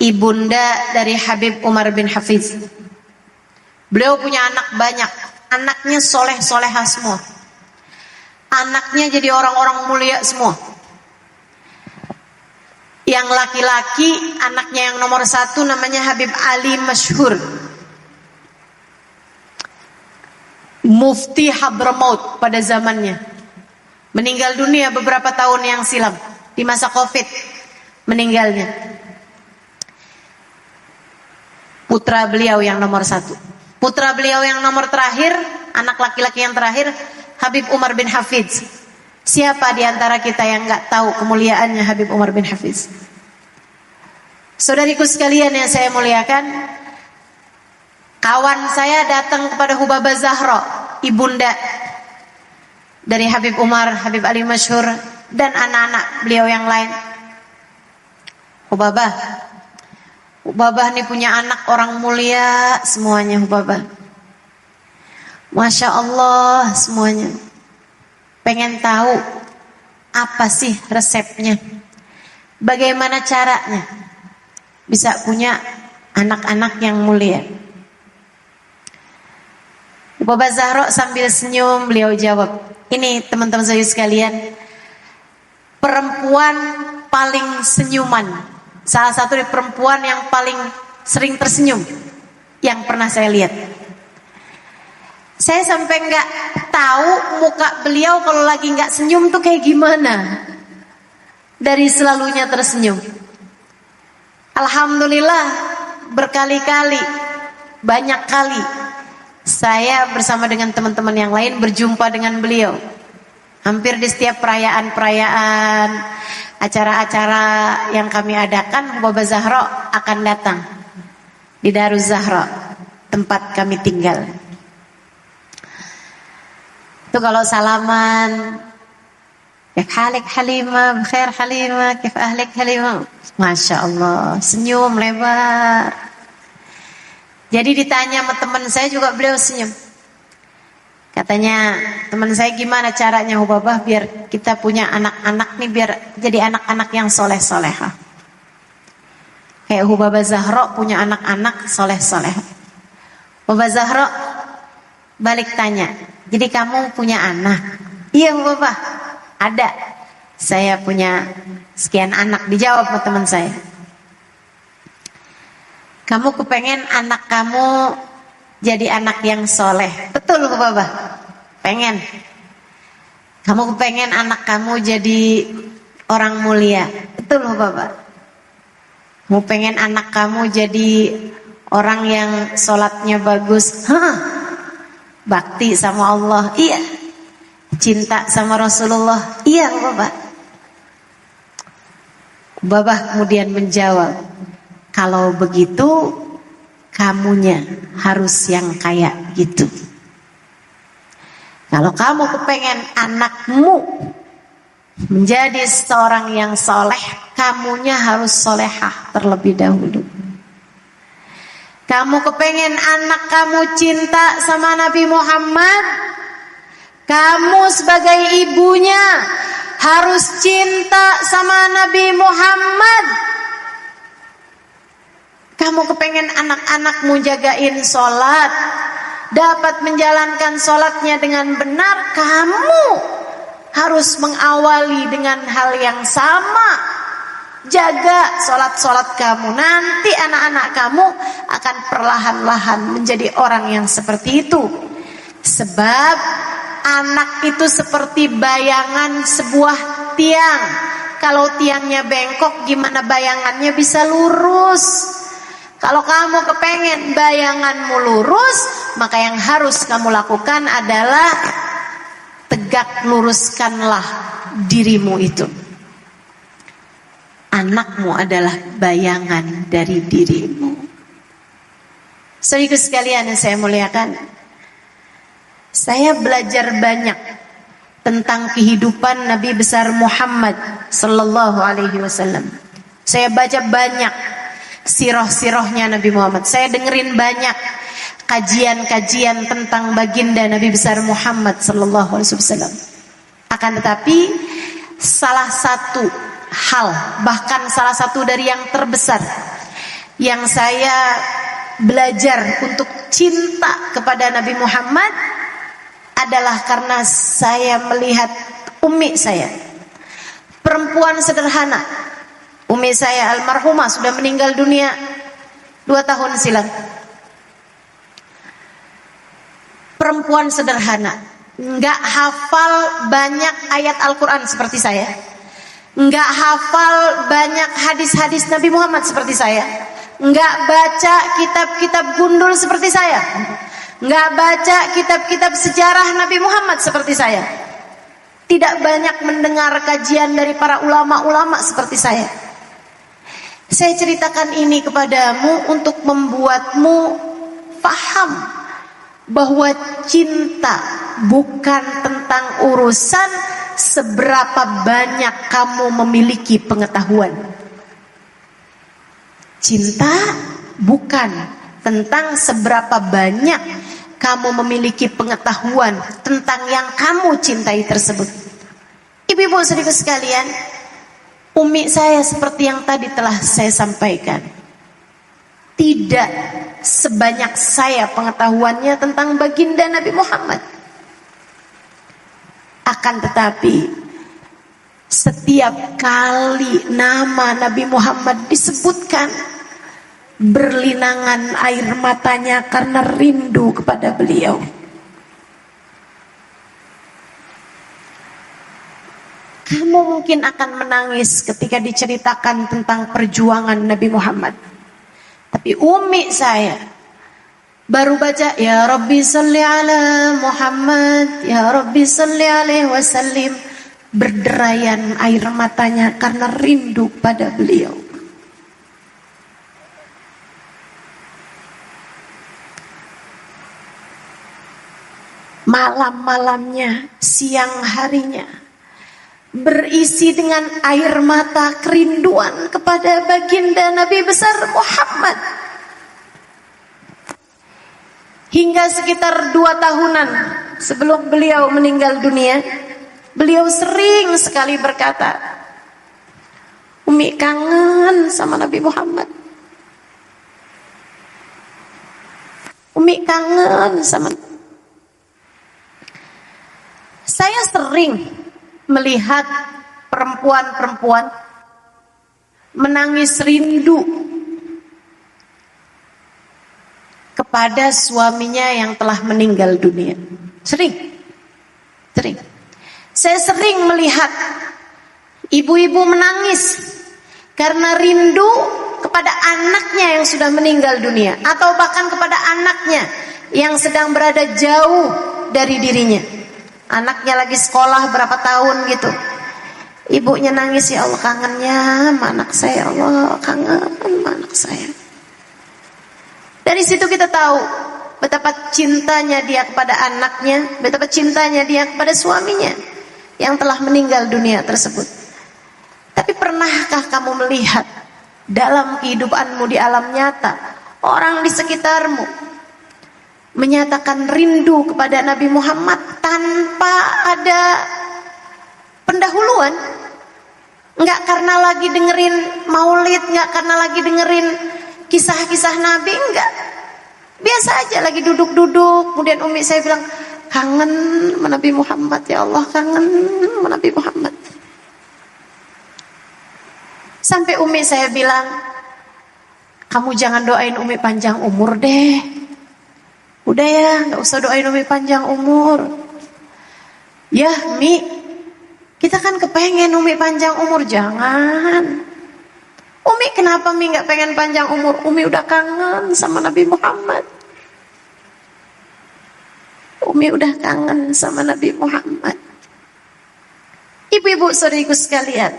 ibunda dari Habib Umar bin Hafiz. Beliau punya anak banyak, anaknya soleh-solehah semua. Anaknya jadi orang-orang mulia semua. Yang laki-laki, anaknya yang nomor 1 namanya Habib Ali Masyhur, Mufti Hadramaut pada zamannya. Meninggal dunia beberapa tahun yang silam, di masa Covid meninggalnya. Putra beliau yang nomor 1. Putra beliau yang nomor terakhir, anak laki-laki yang terakhir, Habib Umar bin Hafiz. Siapa di antara kita yang gak tahu kemuliaannya Habib Umar bin Hafiz? Saudariku sekalian yang saya muliakan, kawan saya datang kepada Ubabah Zahra, ibunda dari Habib Umar, Habib Ali Masyhur, dan anak-anak beliau yang lain. Ubabah nih punya anak orang mulia semuanya. Ubabah, Masya Allah semuanya. Pengen tahu apa sih resepnya, bagaimana caranya bisa punya anak-anak yang mulia. Ubabah Zahra sambil senyum beliau jawab, ini teman-teman saya sekalian, perempuan paling senyuman, salah satu dari perempuan yang paling sering tersenyum yang pernah saya lihat. Saya sampai nggak tahu muka beliau kalau lagi nggak senyum tuh kayak gimana. Dari selalunya tersenyum. Alhamdulillah berkali-kali, banyak kali saya bersama dengan teman-teman yang lain berjumpa dengan beliau. Hampir di setiap perayaan-perayaan, acara-acara yang kami adakan, Ubabah Zahra akan datang di Daruz Zahra, tempat kami tinggal. Itu kalau salaman, Kif halik Halimah, bkhair Halimah, kif ahlik Halimah. Masya Allah, senyum lebar. Jadi ditanya sama teman saya juga beliau senyum. Katanya teman saya, gimana caranya Hubabah biar kita punya anak-anak nih, biar jadi anak-anak yang soleh-solehah. Kayak Hubabah Zahra punya anak-anak soleh-soleh. Hubabah Zahra balik tanya, jadi kamu punya anak? Iya Hubabah, ada. Saya punya sekian anak. Dijawab sama teman saya, kamu kepengen anak kamu jadi anak yang soleh? Betul Hubabah, pengen. Kamu kepengen anak kamu jadi orang mulia? Betul Hubabah. Kamu pengen anak kamu jadi orang yang sholatnya bagus? Bakti sama Allah? Iya. Cinta sama Rasulullah? Iya Bapak. Bapak kemudian menjawab, kalau begitu kamunya harus yang kayak gitu. Kalau kamu kepengen anakmu menjadi seorang yang soleh, kamunya harus solehah terlebih dahulu. Kamu kepengen anak kamu cinta sama Nabi Muhammad, kamu sebagai ibunya harus cinta sama Nabi Muhammad. Kamu kepengen anak-anakmu jagain sholat, dapat menjalankan sholatnya dengan benar, kamu harus mengawali dengan hal yang sama. Jaga sholat-sholat kamu. Nanti anak-anak kamu akan perlahan-lahan menjadi orang yang seperti itu. Sebab anak itu seperti bayangan sebuah tiang. Kalau tiangnya bengkok, gimana bayangannya bisa lurus? Kalau kamu kepengen bayanganmu lurus, maka yang harus kamu lakukan adalah tegak luruskanlah dirimu itu. Anakmu adalah bayangan dari dirimu. Saudaraku sekalian yang saya muliakan, saya belajar banyak tentang kehidupan Nabi besar Muhammad sallallahu alaihi wasallam. Saya baca banyak sirah-sirahnya Nabi Muhammad. Saya dengerin banyak kajian-kajian tentang baginda Nabi besar Muhammad sallallahu alaihi wasallam. Akan tetapi salah satu hal, bahkan salah satu dari yang terbesar yang saya belajar untuk cinta kepada Nabi Muhammad adalah karena saya melihat umi saya, perempuan sederhana. Umi saya almarhumah sudah meninggal dunia 2 tahun silam. Perempuan sederhana, nggak hafal banyak ayat Al-Quran seperti saya, nggak hafal banyak hadis-hadis Nabi Muhammad seperti saya, nggak baca kitab-kitab gundul seperti saya, nggak baca kitab-kitab sejarah Nabi Muhammad seperti saya, tidak banyak mendengar kajian dari para ulama-ulama seperti saya. Saya ceritakan ini kepadamu untuk membuatmu paham bahwa cinta bukan tentang urusan seberapa banyak kamu memiliki pengetahuan. Cinta bukan tentang seberapa banyak kamu memiliki pengetahuan tentang yang kamu cintai tersebut. Ibu-ibu saudaraku sekalian, umi saya seperti yang tadi telah saya sampaikan, tidak sebanyak saya pengetahuannya tentang baginda Nabi Muhammad. Akan tetapi setiap kali nama Nabi Muhammad disebutkan, berlinangan air matanya karena rindu kepada beliau. Kamu mungkin akan menangis ketika diceritakan tentang perjuangan Nabi Muhammad. Tapi umi saya baru baca ya Rabbi salli ala Muhammad, ya Rabbi salli alaihi wasallim, berderayan air matanya karena rindu pada beliau. Malam-malamnya, siang harinya, berisi dengan air mata kerinduan kepada baginda Nabi besar Muhammad. Hingga sekitar 2 tahunan sebelum beliau meninggal dunia, beliau sering sekali berkata, Umi kangen sama Nabi Muhammad. Umi kangen sama. Saya sering melihat perempuan-perempuan menangis rindu kepada suaminya yang telah meninggal dunia. Sering. Saya sering melihat ibu-ibu menangis karena rindu kepada anaknya yang sudah meninggal dunia, atau bahkan kepada anaknya yang sedang berada jauh dari dirinya. Anaknya lagi sekolah berapa tahun gitu, ibunya nangis, ya Allah kangennya sama anak saya, Allah kangen sama anak saya. Dari situ kita tahu betapa cintanya dia kepada anaknya, betapa cintanya dia kepada suaminya yang telah meninggal dunia tersebut. Tapi pernahkah kamu melihat dalam kehidupanmu di alam nyata orang di sekitarmu menyatakan rindu kepada Nabi Muhammad tanpa ada pendahuluan? Enggak karena lagi dengerin maulid, enggak karena lagi dengerin kisah-kisah Nabi, enggak. Biasa aja lagi duduk-duduk, kemudian Umi saya bilang, kangen sama Nabi Muhammad, ya Allah kangen sama Nabi Muhammad. Sampai Umi saya bilang, kamu jangan doain Umi panjang umur deh. Udah ya, gak usah doain Umi panjang umur. Ya Mi, kita kan kepengen Umi panjang umur. Jangan. Umi kenapa Mi gak pengen panjang umur? Umi udah kangen sama Nabi Muhammad. Umi udah kangen sama Nabi Muhammad. Ibu-ibu saudariku sekalian,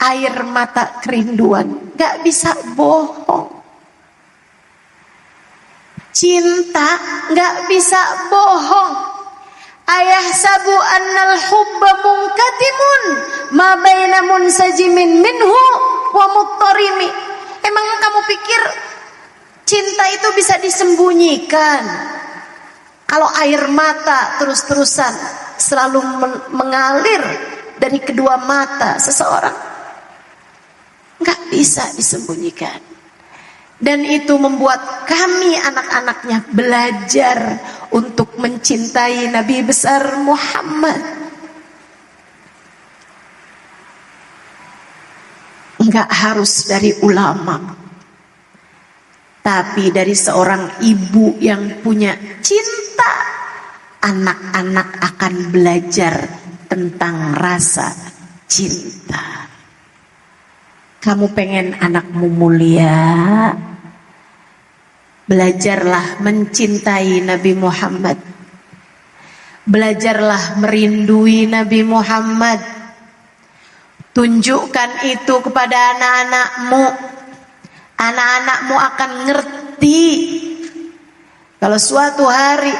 air mata kerinduan gak bisa bohong. Cinta gak bisa bohong. Ayah sabu annal hubba munkatimun ma baina munsajimin minhu wa muttarimi. Emang kamu pikir cinta itu bisa disembunyikan? Kalau air mata terus-terusan selalu mengalir dari kedua mata seseorang, gak bisa disembunyikan. Dan itu membuat kami anak-anaknya belajar untuk mencintai Nabi besar Muhammad. Enggak harus dari ulama, tapi dari seorang ibu yang punya cinta, anak-anak akan belajar tentang rasa cinta. Kamu pengen anakmu mulia, belajarlah mencintai Nabi Muhammad. Belajarlah merindui Nabi Muhammad. Tunjukkan itu kepada anak-anakmu. Anak-anakmu akan ngerti. Kalau suatu hari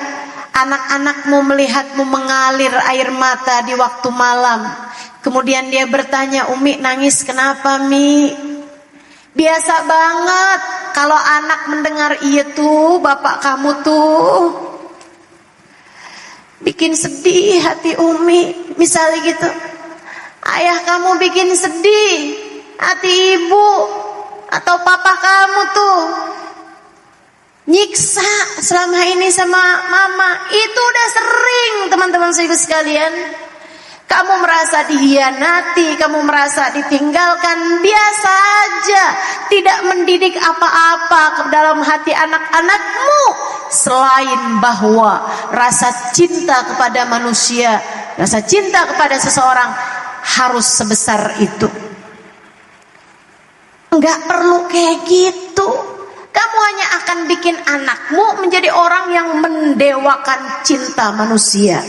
anak-anakmu melihatmu mengalir air mata di waktu malam, kemudian dia bertanya, Umi nangis kenapa Mi? Biasa banget kalau anak mendengar iya tuh bapak kamu tuh bikin sedih hati Umi. Misalnya gitu, ayah kamu bikin sedih hati ibu, atau papa kamu tuh nyiksa selama ini sama mama. Itu udah sering teman-teman sekalian. Kamu merasa dihianati, kamu merasa ditinggalkan, biasa aja. Tidak mendidik apa-apa ke dalam hati anak-anakmu, selain bahwa rasa cinta kepada manusia, rasa cinta kepada seseorang harus sebesar itu. Enggak perlu kayak gitu. Kamu hanya akan bikin anakmu menjadi orang yang mendewakan cinta manusia.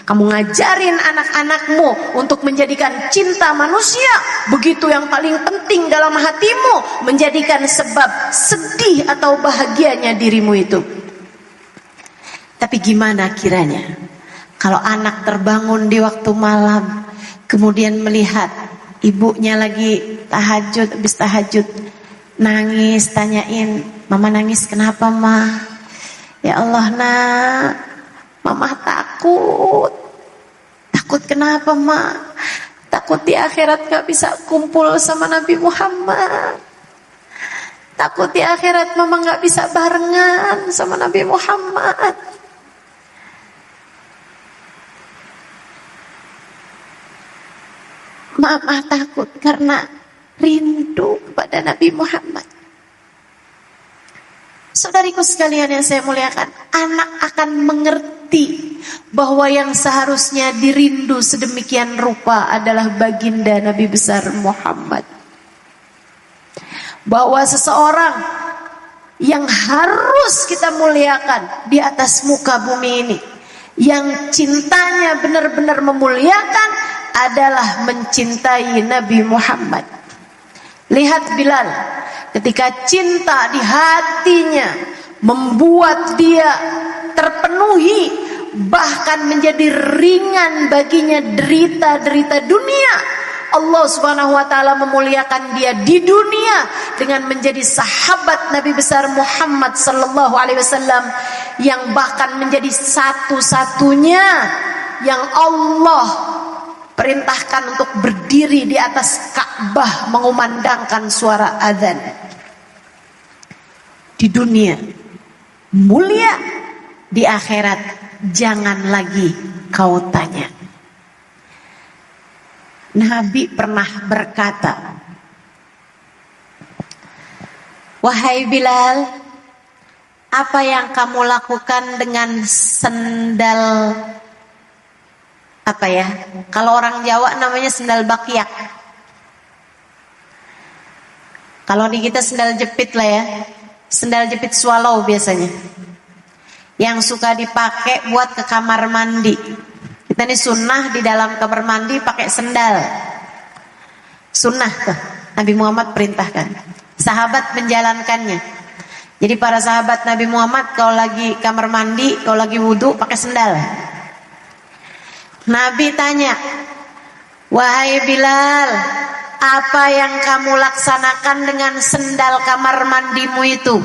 Kamu ngajarin anak-anakmu untuk menjadikan cinta manusia begitu yang paling penting dalam hatimu, menjadikan sebab sedih atau bahagianya dirimu itu. Tapi gimana kiranya kalau anak terbangun di waktu malam Kemudian melihat ibunya lagi tahajud, habis tahajud nangis, tanyain, "Mama nangis kenapa, Ma?" "Ya Allah, Nak, Mama takut." "Takut kenapa, Ma?" "Takut di akhirat gak bisa kumpul sama Nabi Muhammad. Takut di akhirat Mama gak bisa barengan sama Nabi Muhammad." Mama takut karena rindu kepada Nabi Muhammad. Saudariku sekalian yang saya muliakan, anak akan mengerti bahwa yang seharusnya dirindu sedemikian rupa adalah baginda Nabi besar Muhammad. Bahwa seseorang yang harus kita muliakan di atas muka bumi ini, yang cintanya benar-benar memuliakan, adalah mencintai Nabi Muhammad. Lihat Bilal, ketika cinta di hatinya membuat dia terpenuhi, bahkan menjadi ringan baginya derita-derita dunia, Allah Subhanahu wa taala memuliakan dia di dunia dengan menjadi sahabat Nabi besar Muhammad sallallahu alaihi wasallam, yang bahkan menjadi satu-satunya yang Allah perintahkan untuk berdiri di atas Ka'bah mengumandangkan suara adzan. Di dunia mulia, di akhirat jangan lagi kau tanya. Nabi pernah berkata, "Wahai Bilal, apa yang kamu lakukan dengan sendal apa ya? Kalau orang Jawa namanya sendal bakyak. Kalau di kita sendal jepit lah ya. Sendal jepit swallow biasanya. Yang suka dipakai buat ke kamar mandi. Kita ini sunnah di dalam kamar mandi pakai sendal. Sunnah tuh. Nabi Muhammad perintahkan. Sahabat menjalankannya. Jadi para sahabat Nabi Muhammad kalau lagi kamar mandi, kalau lagi wudhu pakai sendal. Nabi tanya, "Wahai Bilal, apa yang kamu laksanakan dengan sendal kamar mandimu itu?"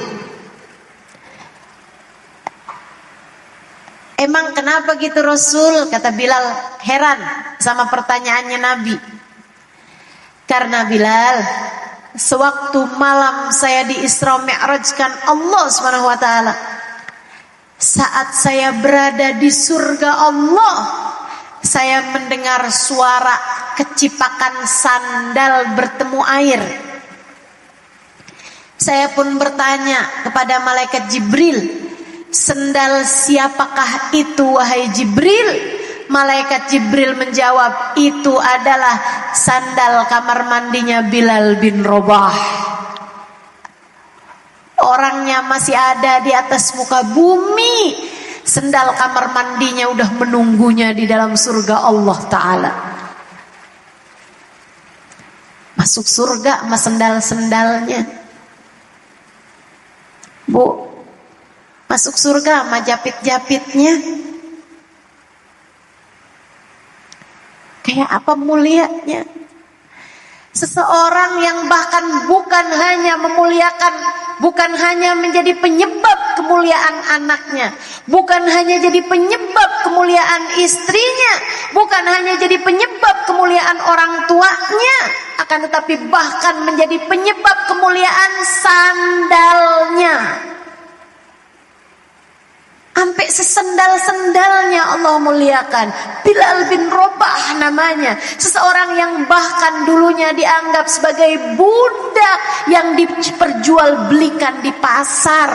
"Emang kenapa gitu Rasul?" Kata Bilal heran sama pertanyaannya Nabi. "Karena Bilal, sewaktu malam saya di Isra Mi'rajkan Allah Subhanahu wa taala, saat saya berada di surga Allah, saya mendengar suara kecipakan sandal bertemu air. Saya pun bertanya kepada malaikat Jibril, 'Sendal siapakah itu wahai Jibril?' Malaikat Jibril menjawab, 'Itu adalah sandal kamar mandinya Bilal bin Rabah.' Orangnya masih ada di atas muka bumi, sendal kamar mandinya udah menunggunya di dalam surga Allah Ta'ala. Masuk surga sama sendal-sendalnya. Bu, masuk surga sama japit-japitnya. Kayak apa mulianya. Seseorang yang bahkan bukan hanya memuliakan, bukan hanya menjadi penyebab kemuliaan anaknya, bukan hanya jadi penyebab kemuliaan istrinya, bukan hanya jadi penyebab kemuliaan orang tuanya, akan tetapi bahkan menjadi penyebab kemuliaan sandalnya. Sampai sesendal-sendalnya Allah muliakan. Bilal bin Rabah namanya. Seseorang yang bahkan dulunya dianggap sebagai budak yang diperjualbelikan di pasar.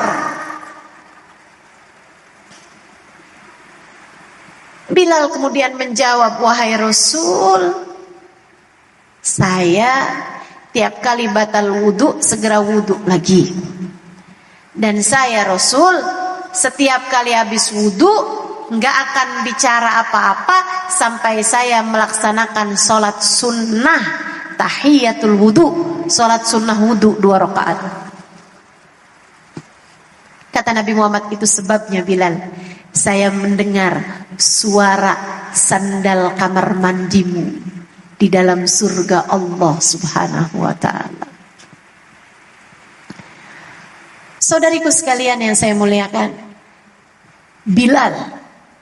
Bilal kemudian menjawab, "Wahai Rasul, saya tiap kali batal wudhu segera wudhu lagi. Dan saya Rasul, setiap kali habis wudhu nggak akan bicara apa-apa sampai saya melaksanakan sholat sunnah tahiyatul wudhu, sholat sunnah wudhu 2 rakaat." Kata Nabi Muhammad, "Itu sebabnya Bilal, saya mendengar suara sandal kamar mandimu di dalam surga Allah Subhanahu wa ta'ala. Saudariku sekalian yang saya muliakan, Bilal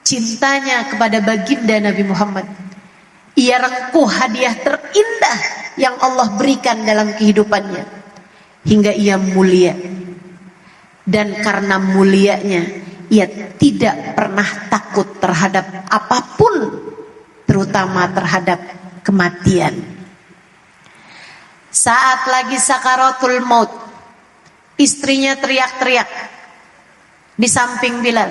cintanya kepada baginda Nabi Muhammad, ia rengkuh hadiah terindah yang Allah berikan dalam kehidupannya hingga ia mulia. Dan karena mulianya, ia tidak pernah takut terhadap apapun, terutama terhadap kematian. Saat lagi sakaratul maut, istrinya teriak-teriak di samping Bilal.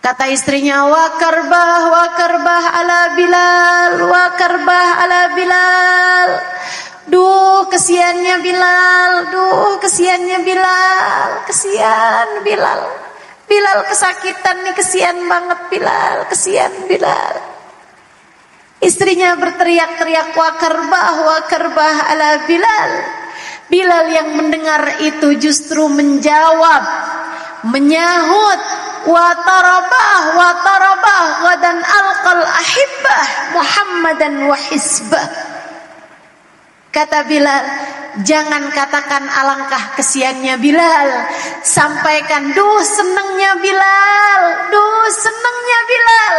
Kata istrinya, wa karbah ala Bilal, wa karbah ala Bilal. Duh, kesiannya Bilal, duh, kesiannya Bilal, kesian Bilal. Bilal kesakitan nih, kesian banget Bilal, kesian Bilal. Istrinya berteriak-teriak, wa karbah ala Bilal. Bilal yang mendengar itu justru menjawab, menyahut, wa tarabah gadan alqal ahibbah Muhammadan wa hisbah. Kata Bilal, jangan katakan alangkah kesiannya Bilal, sampaikan duh senangnya Bilal, duh senangnya Bilal.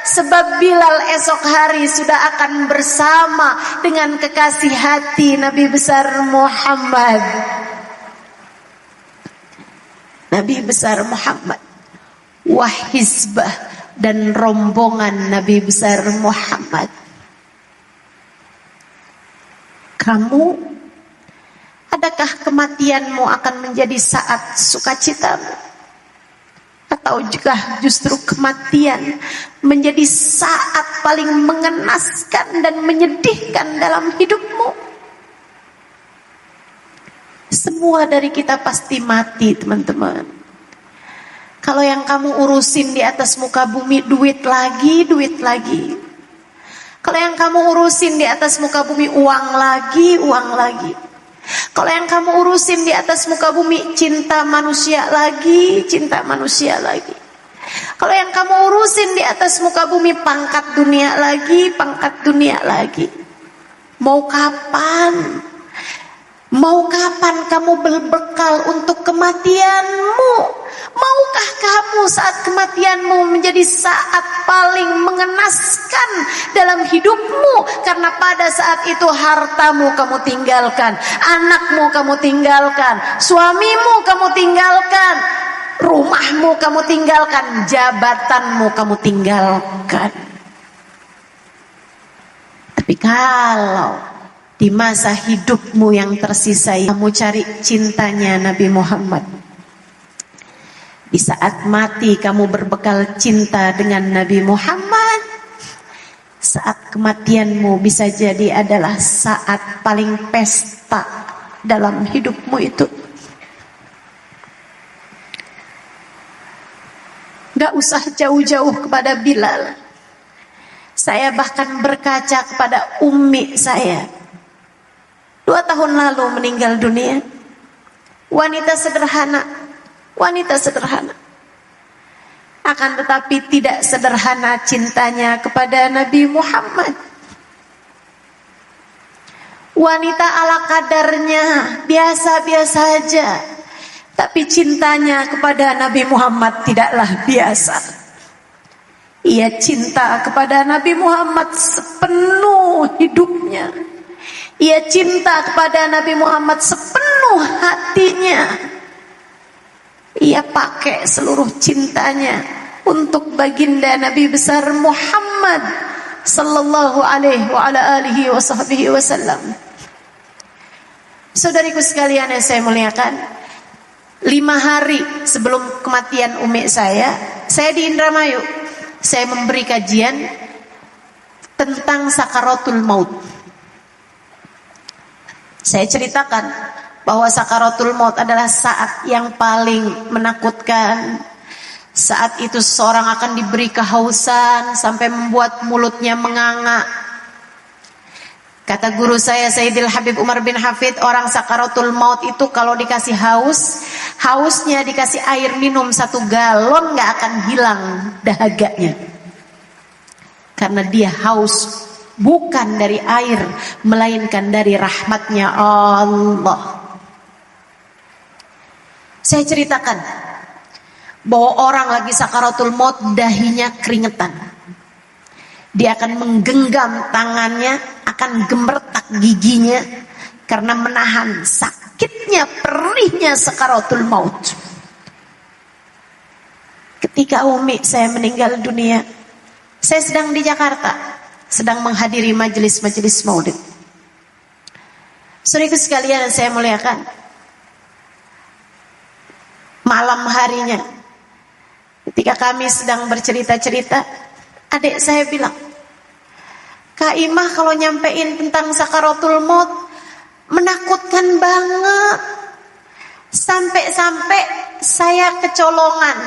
Sebab Bilal esok hari sudah akan bersama dengan kekasih hati Nabi besar Muhammad. Nabi besar Muhammad, wahisbah, dan rombongan Nabi besar Muhammad. Kamu, adakah kematianmu akan menjadi saat sukacitamu? Atau juga justru kematian menjadi saat paling mengenaskan dan menyedihkan dalam hidupmu? Semua dari kita pasti mati, teman-teman. Kalau yang kamu urusin di atas muka bumi duit lagi, duit lagi. Kalau yang kamu urusin di atas muka bumi uang lagi, uang lagi. Kalau yang kamu urusin di atas muka bumi cinta manusia lagi, cinta manusia lagi. Kalau yang kamu urusin di atas muka bumi pangkat dunia lagi, pangkat dunia lagi. Mau kapan? Mau kapan kamu berbekal untuk kematianmu? Maukah kamu saat kematianmu menjadi saat paling mengenaskan dalam hidupmu? Karena pada saat itu hartamu kamu tinggalkan, anakmu kamu tinggalkan, suamimu kamu tinggalkan, rumahmu kamu tinggalkan, jabatanmu kamu tinggalkan. Tapi kalau di masa hidupmu yang tersisa kamu cari cintanya Nabi Muhammad, di saat mati kamu berbekal cinta dengan Nabi Muhammad, saat kematianmu bisa jadi adalah saat paling pesta dalam hidupmu itu. Gak usah jauh-jauh kepada Bilal. Saya bahkan berkaca kepada ummi saya. 2 tahun lalu meninggal dunia. Wanita sederhana, wanita sederhana. Akan tetapi tidak sederhana cintanya kepada Nabi Muhammad. Wanita ala kadarnya, biasa-biasa saja. Tapi cintanya kepada Nabi Muhammad tidaklah biasa. Ia cinta kepada Nabi Muhammad sepenuh hidupnya. Ia cinta kepada Nabi Muhammad sepenuh hatinya. Ia pakai seluruh cintanya untuk baginda Nabi besar Muhammad sallallahu alaihi wa ala alihi wa sahbihi wasallam. Saudariku sekalian yang saya muliakan, 5 hari sebelum kematian umi saya di Indramayu. Saya memberi kajian tentang sakaratul maut. Saya ceritakan bahwa sakaratul maut adalah saat yang paling menakutkan. Saat itu seseorang akan diberi kehausan sampai membuat mulutnya menganga. Kata guru saya Sayyidil Habib Umar bin Hafid, orang sakaratul maut itu kalau dikasih hausnya dikasih air minum 1 galon gak akan hilang dahaganya. Karena dia haus bukan dari air, melainkan dari rahmatnya Allah. Saya ceritakan bahwa orang lagi sakaratul maut dahinya keringetan. Dia akan menggenggam tangannya, akan gemertak giginya karena menahan sakitnya, perihnya sakaratul maut. Ketika umi saya meninggal dunia, saya sedang di Jakarta, sedang menghadiri majelis-majelis maulid. Saudaraku sekalian saya muliakan, malam harinya ketika kami sedang bercerita-cerita, adik saya bilang, Kak Imah kalau nyampein tentang sakaratul maut menakutkan banget. Sampai-sampai saya kecolongan.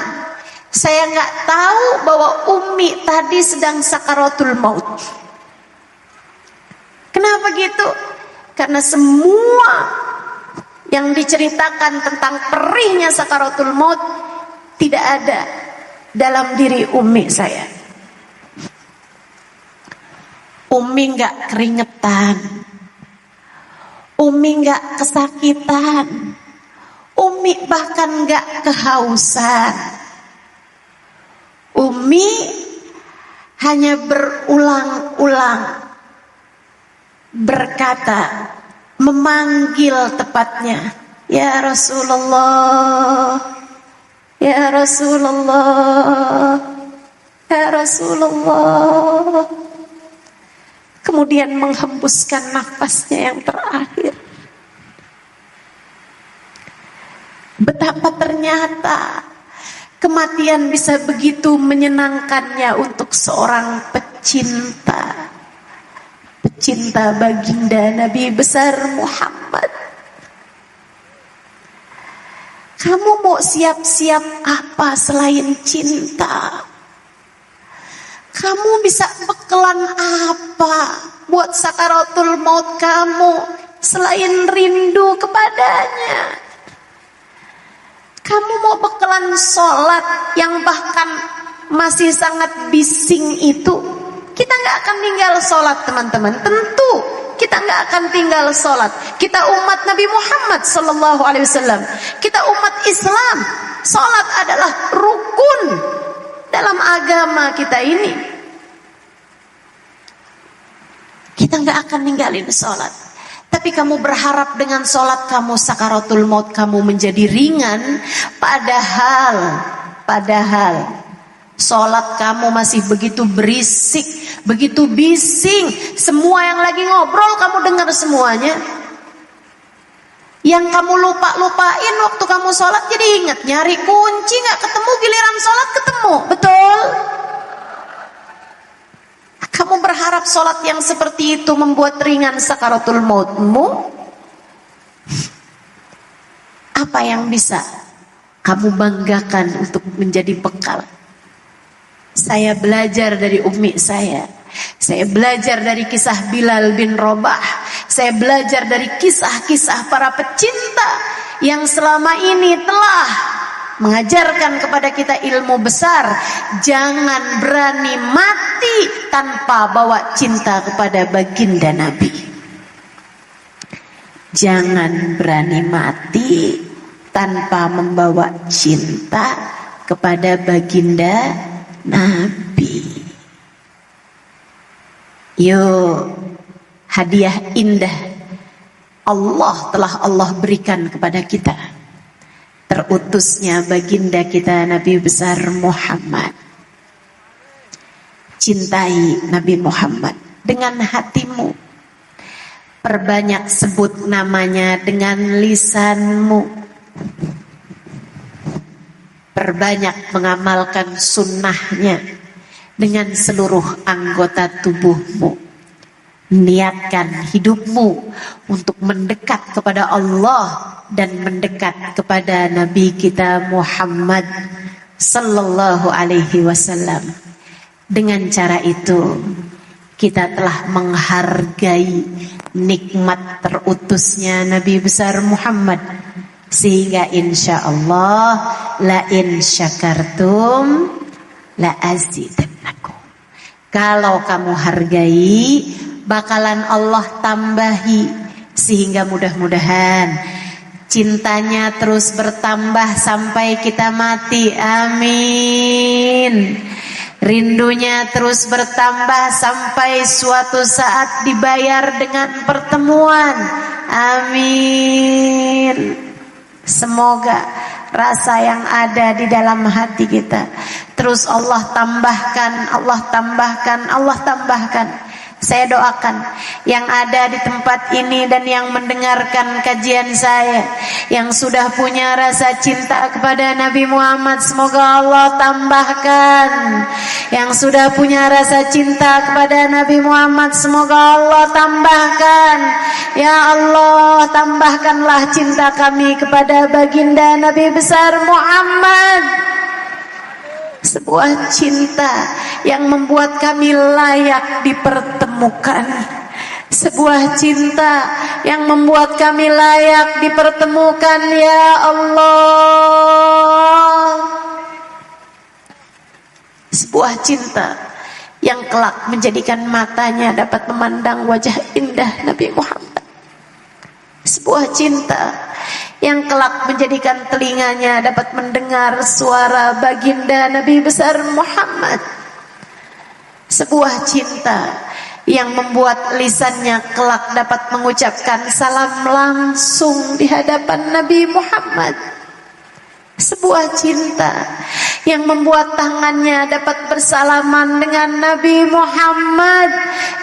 Saya nggak tahu bahwa Umi tadi sedang sakaratul maut. Kenapa gitu? Karena semua yang diceritakan tentang perihnya sakaratul maut tidak ada dalam diri Umi saya. Umi nggak keringetan, Umi nggak kesakitan, Umi bahkan nggak kehausan. Umi hanya berulang-ulang berkata, memanggil tepatnya, ya Rasulullah, ya Rasulullah, ya Rasulullah. Kemudian menghembuskan nafasnya yang terakhir. Betapa ternyata kematian bisa begitu menyenangkannya untuk seorang pecinta. Pecinta baginda Nabi besar Muhammad. Kamu mau siap-siap apa selain cinta? Kamu bisa bekalan apa buat sakaratul maut kamu selain rindu kepadanya? Kamu mau bekalan sholat yang bahkan masih sangat bising itu? Kita nggak akan tinggal sholat teman-teman. Tentu kita nggak akan tinggal sholat. Kita umat Nabi Muhammad Sallallahu Alaihi Wasallam. Kita umat Islam. Sholat adalah rukun dalam agama kita ini. Kita nggak akan ninggalin sholat. Tapi kamu berharap dengan sholat kamu sakaratul maut kamu menjadi ringan. Padahal sholat kamu masih begitu berisik, begitu bising. Semua yang lagi ngobrol kamu dengar semuanya. Yang kamu lupain waktu kamu sholat jadi ingat. Nyari kunci nggak ketemu, giliran sholat ketemu. Betul? Kamu berharap sholat yang seperti itu membuat ringan sakaratul mautmu? Apa yang bisa kamu banggakan untuk menjadi bekal? Saya belajar dari umi saya. Saya belajar dari kisah Bilal bin Rabah. Saya belajar dari kisah-kisah para pecinta yang selama ini telah mengajarkan kepada kita ilmu besar. Jangan berani mati tanpa bawa cinta kepada baginda Nabi. Jangan berani mati tanpa membawa cinta kepada baginda Nabi. Yuk, hadiah indah Allah berikan kepada kita. Terutusnya baginda kita Nabi besar Muhammad. Cintai Nabi Muhammad dengan hatimu. Perbanyak sebut namanya dengan lisanmu. Perbanyak mengamalkan sunnahnya dengan seluruh anggota tubuhmu. Niatkan hidupmu untuk mendekat kepada Allah dan mendekat kepada Nabi kita Muhammad Sallallahu Alaihi Wasallam. Dengan cara itu kita telah menghargai nikmat terutusnya Nabi besar Muhammad, sehingga insya Allah la in syakartum la azidannakum. Kalau kamu hargai, bakalan Allah tambahi, sehingga mudah-mudahan cintanya terus bertambah sampai kita mati. Amin. Rindunya terus bertambah sampai suatu saat dibayar dengan pertemuan. Amin. Semoga rasa yang ada di dalam hati kita terus Allah tambahkan, Allah tambahkan, Allah tambahkan. Saya doakan yang ada di tempat ini dan yang mendengarkan kajian saya, yang sudah punya rasa cinta kepada Nabi Muhammad, semoga Allah tambahkan. Yang sudah punya rasa cinta kepada Nabi Muhammad, semoga Allah tambahkan. Ya Allah, tambahkanlah cinta kami kepada baginda Nabi besar Muhammad. Sebuah cinta yang membuat kami layak dipertemukan. Sebuah cinta yang membuat kami layak dipertemukan, ya Allah. Sebuah cinta yang kelak menjadikan matanya dapat memandang wajah indah Nabi Muhammad. Sebuah cinta yang kelak menjadikan telinganya dapat mendengar suara baginda Nabi besar Muhammad. Sebuah cinta yang membuat lisannya kelak dapat mengucapkan salam langsung di hadapan Nabi Muhammad. Sebuah cinta yang membuat tangannya dapat bersalaman dengan Nabi Muhammad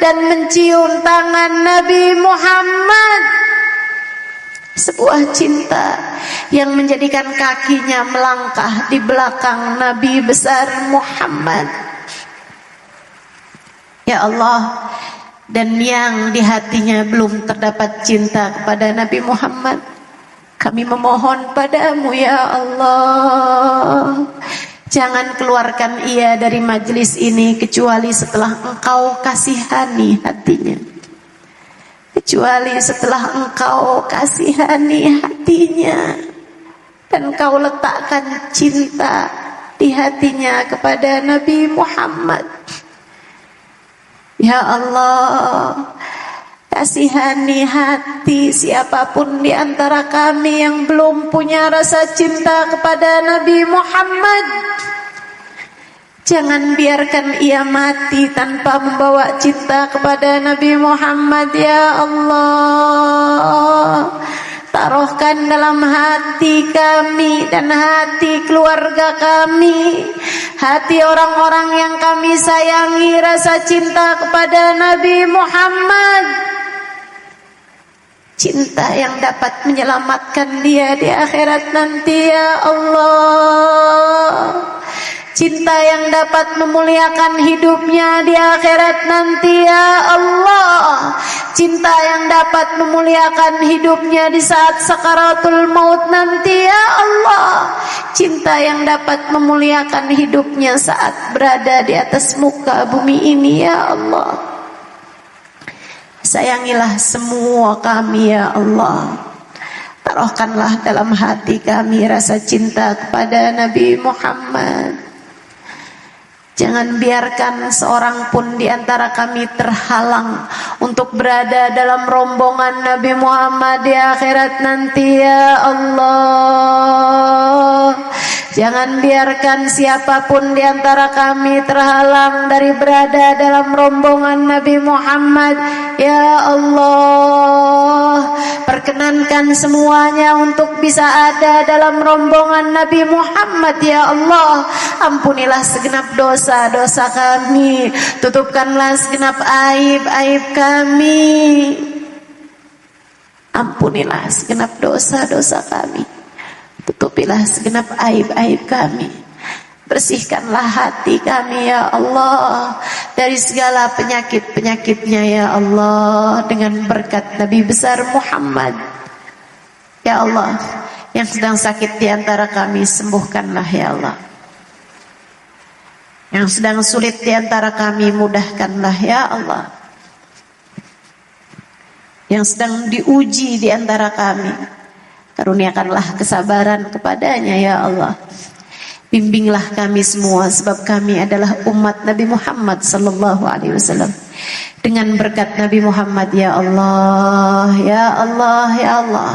dan mencium tangan Nabi Muhammad. Sebuah cinta yang menjadikan kakinya melangkah di belakang Nabi besar Muhammad. Ya Allah, dan yang di hatinya belum terdapat cinta kepada Nabi Muhammad, kami memohon padamu ya Allah, jangan keluarkan ia dari majelis ini kecuali setelah Engkau kasihani hatinya. Kecuali setelah Engkau kasihani hatinya dan Engkau letakkan cinta di hatinya kepada Nabi Muhammad. Ya Allah, kasihani hati siapapun di antara kami yang belum punya rasa cinta kepada Nabi Muhammad. Jangan biarkan ia mati tanpa membawa cinta kepada Nabi Muhammad, ya Allah. Taruhkan dalam hati kami dan hati keluarga kami, hati orang-orang yang kami sayangi, rasa cinta kepada Nabi Muhammad. Cinta yang dapat menyelamatkan dia di akhirat nanti, ya Allah. Cinta yang dapat memuliakan hidupnya di akhirat nanti, ya Allah. Cinta yang dapat memuliakan hidupnya di saat sakaratul maut nanti, ya Allah. Cinta yang dapat memuliakan hidupnya saat berada di atas muka bumi ini, ya Allah. Sayangilah semua kami, ya Allah. Taruhkanlah dalam hati kami rasa cinta kepada Nabi Muhammad. Jangan biarkan seorang pun di antara kami terhalang untuk berada dalam rombongan Nabi Muhammad di akhirat nanti, ya Allah. Jangan biarkan siapapun di antara kami terhalang dari berada dalam rombongan Nabi Muhammad, ya Allah. Perkenankan semuanya untuk bisa ada dalam rombongan Nabi Muhammad, ya Allah. Ampunilah segenap dosa-dosa kami, tutupkanlah segenap aib-aib kami. Ampunilah segenap dosa-dosa kami, tutupilah segenap aib-aib kami. Bersihkanlah hati kami, ya Allah, dari segala penyakit-penyakitnya, ya Allah, dengan berkat Nabi besar Muhammad. Ya Allah, yang sedang sakit di antara kami, sembuhkanlah, ya Allah. Yang sedang sulit di antara kami, mudahkanlah, ya Allah. Yang sedang diuji di antara kami, karuniakanlah kesabaran kepadanya, ya Allah. Bimbinglah kami semua, sebab kami adalah umat Nabi Muhammad sallallahu alaihi wasallam. Dengan berkat Nabi Muhammad, ya Allah, ya Allah, ya Allah,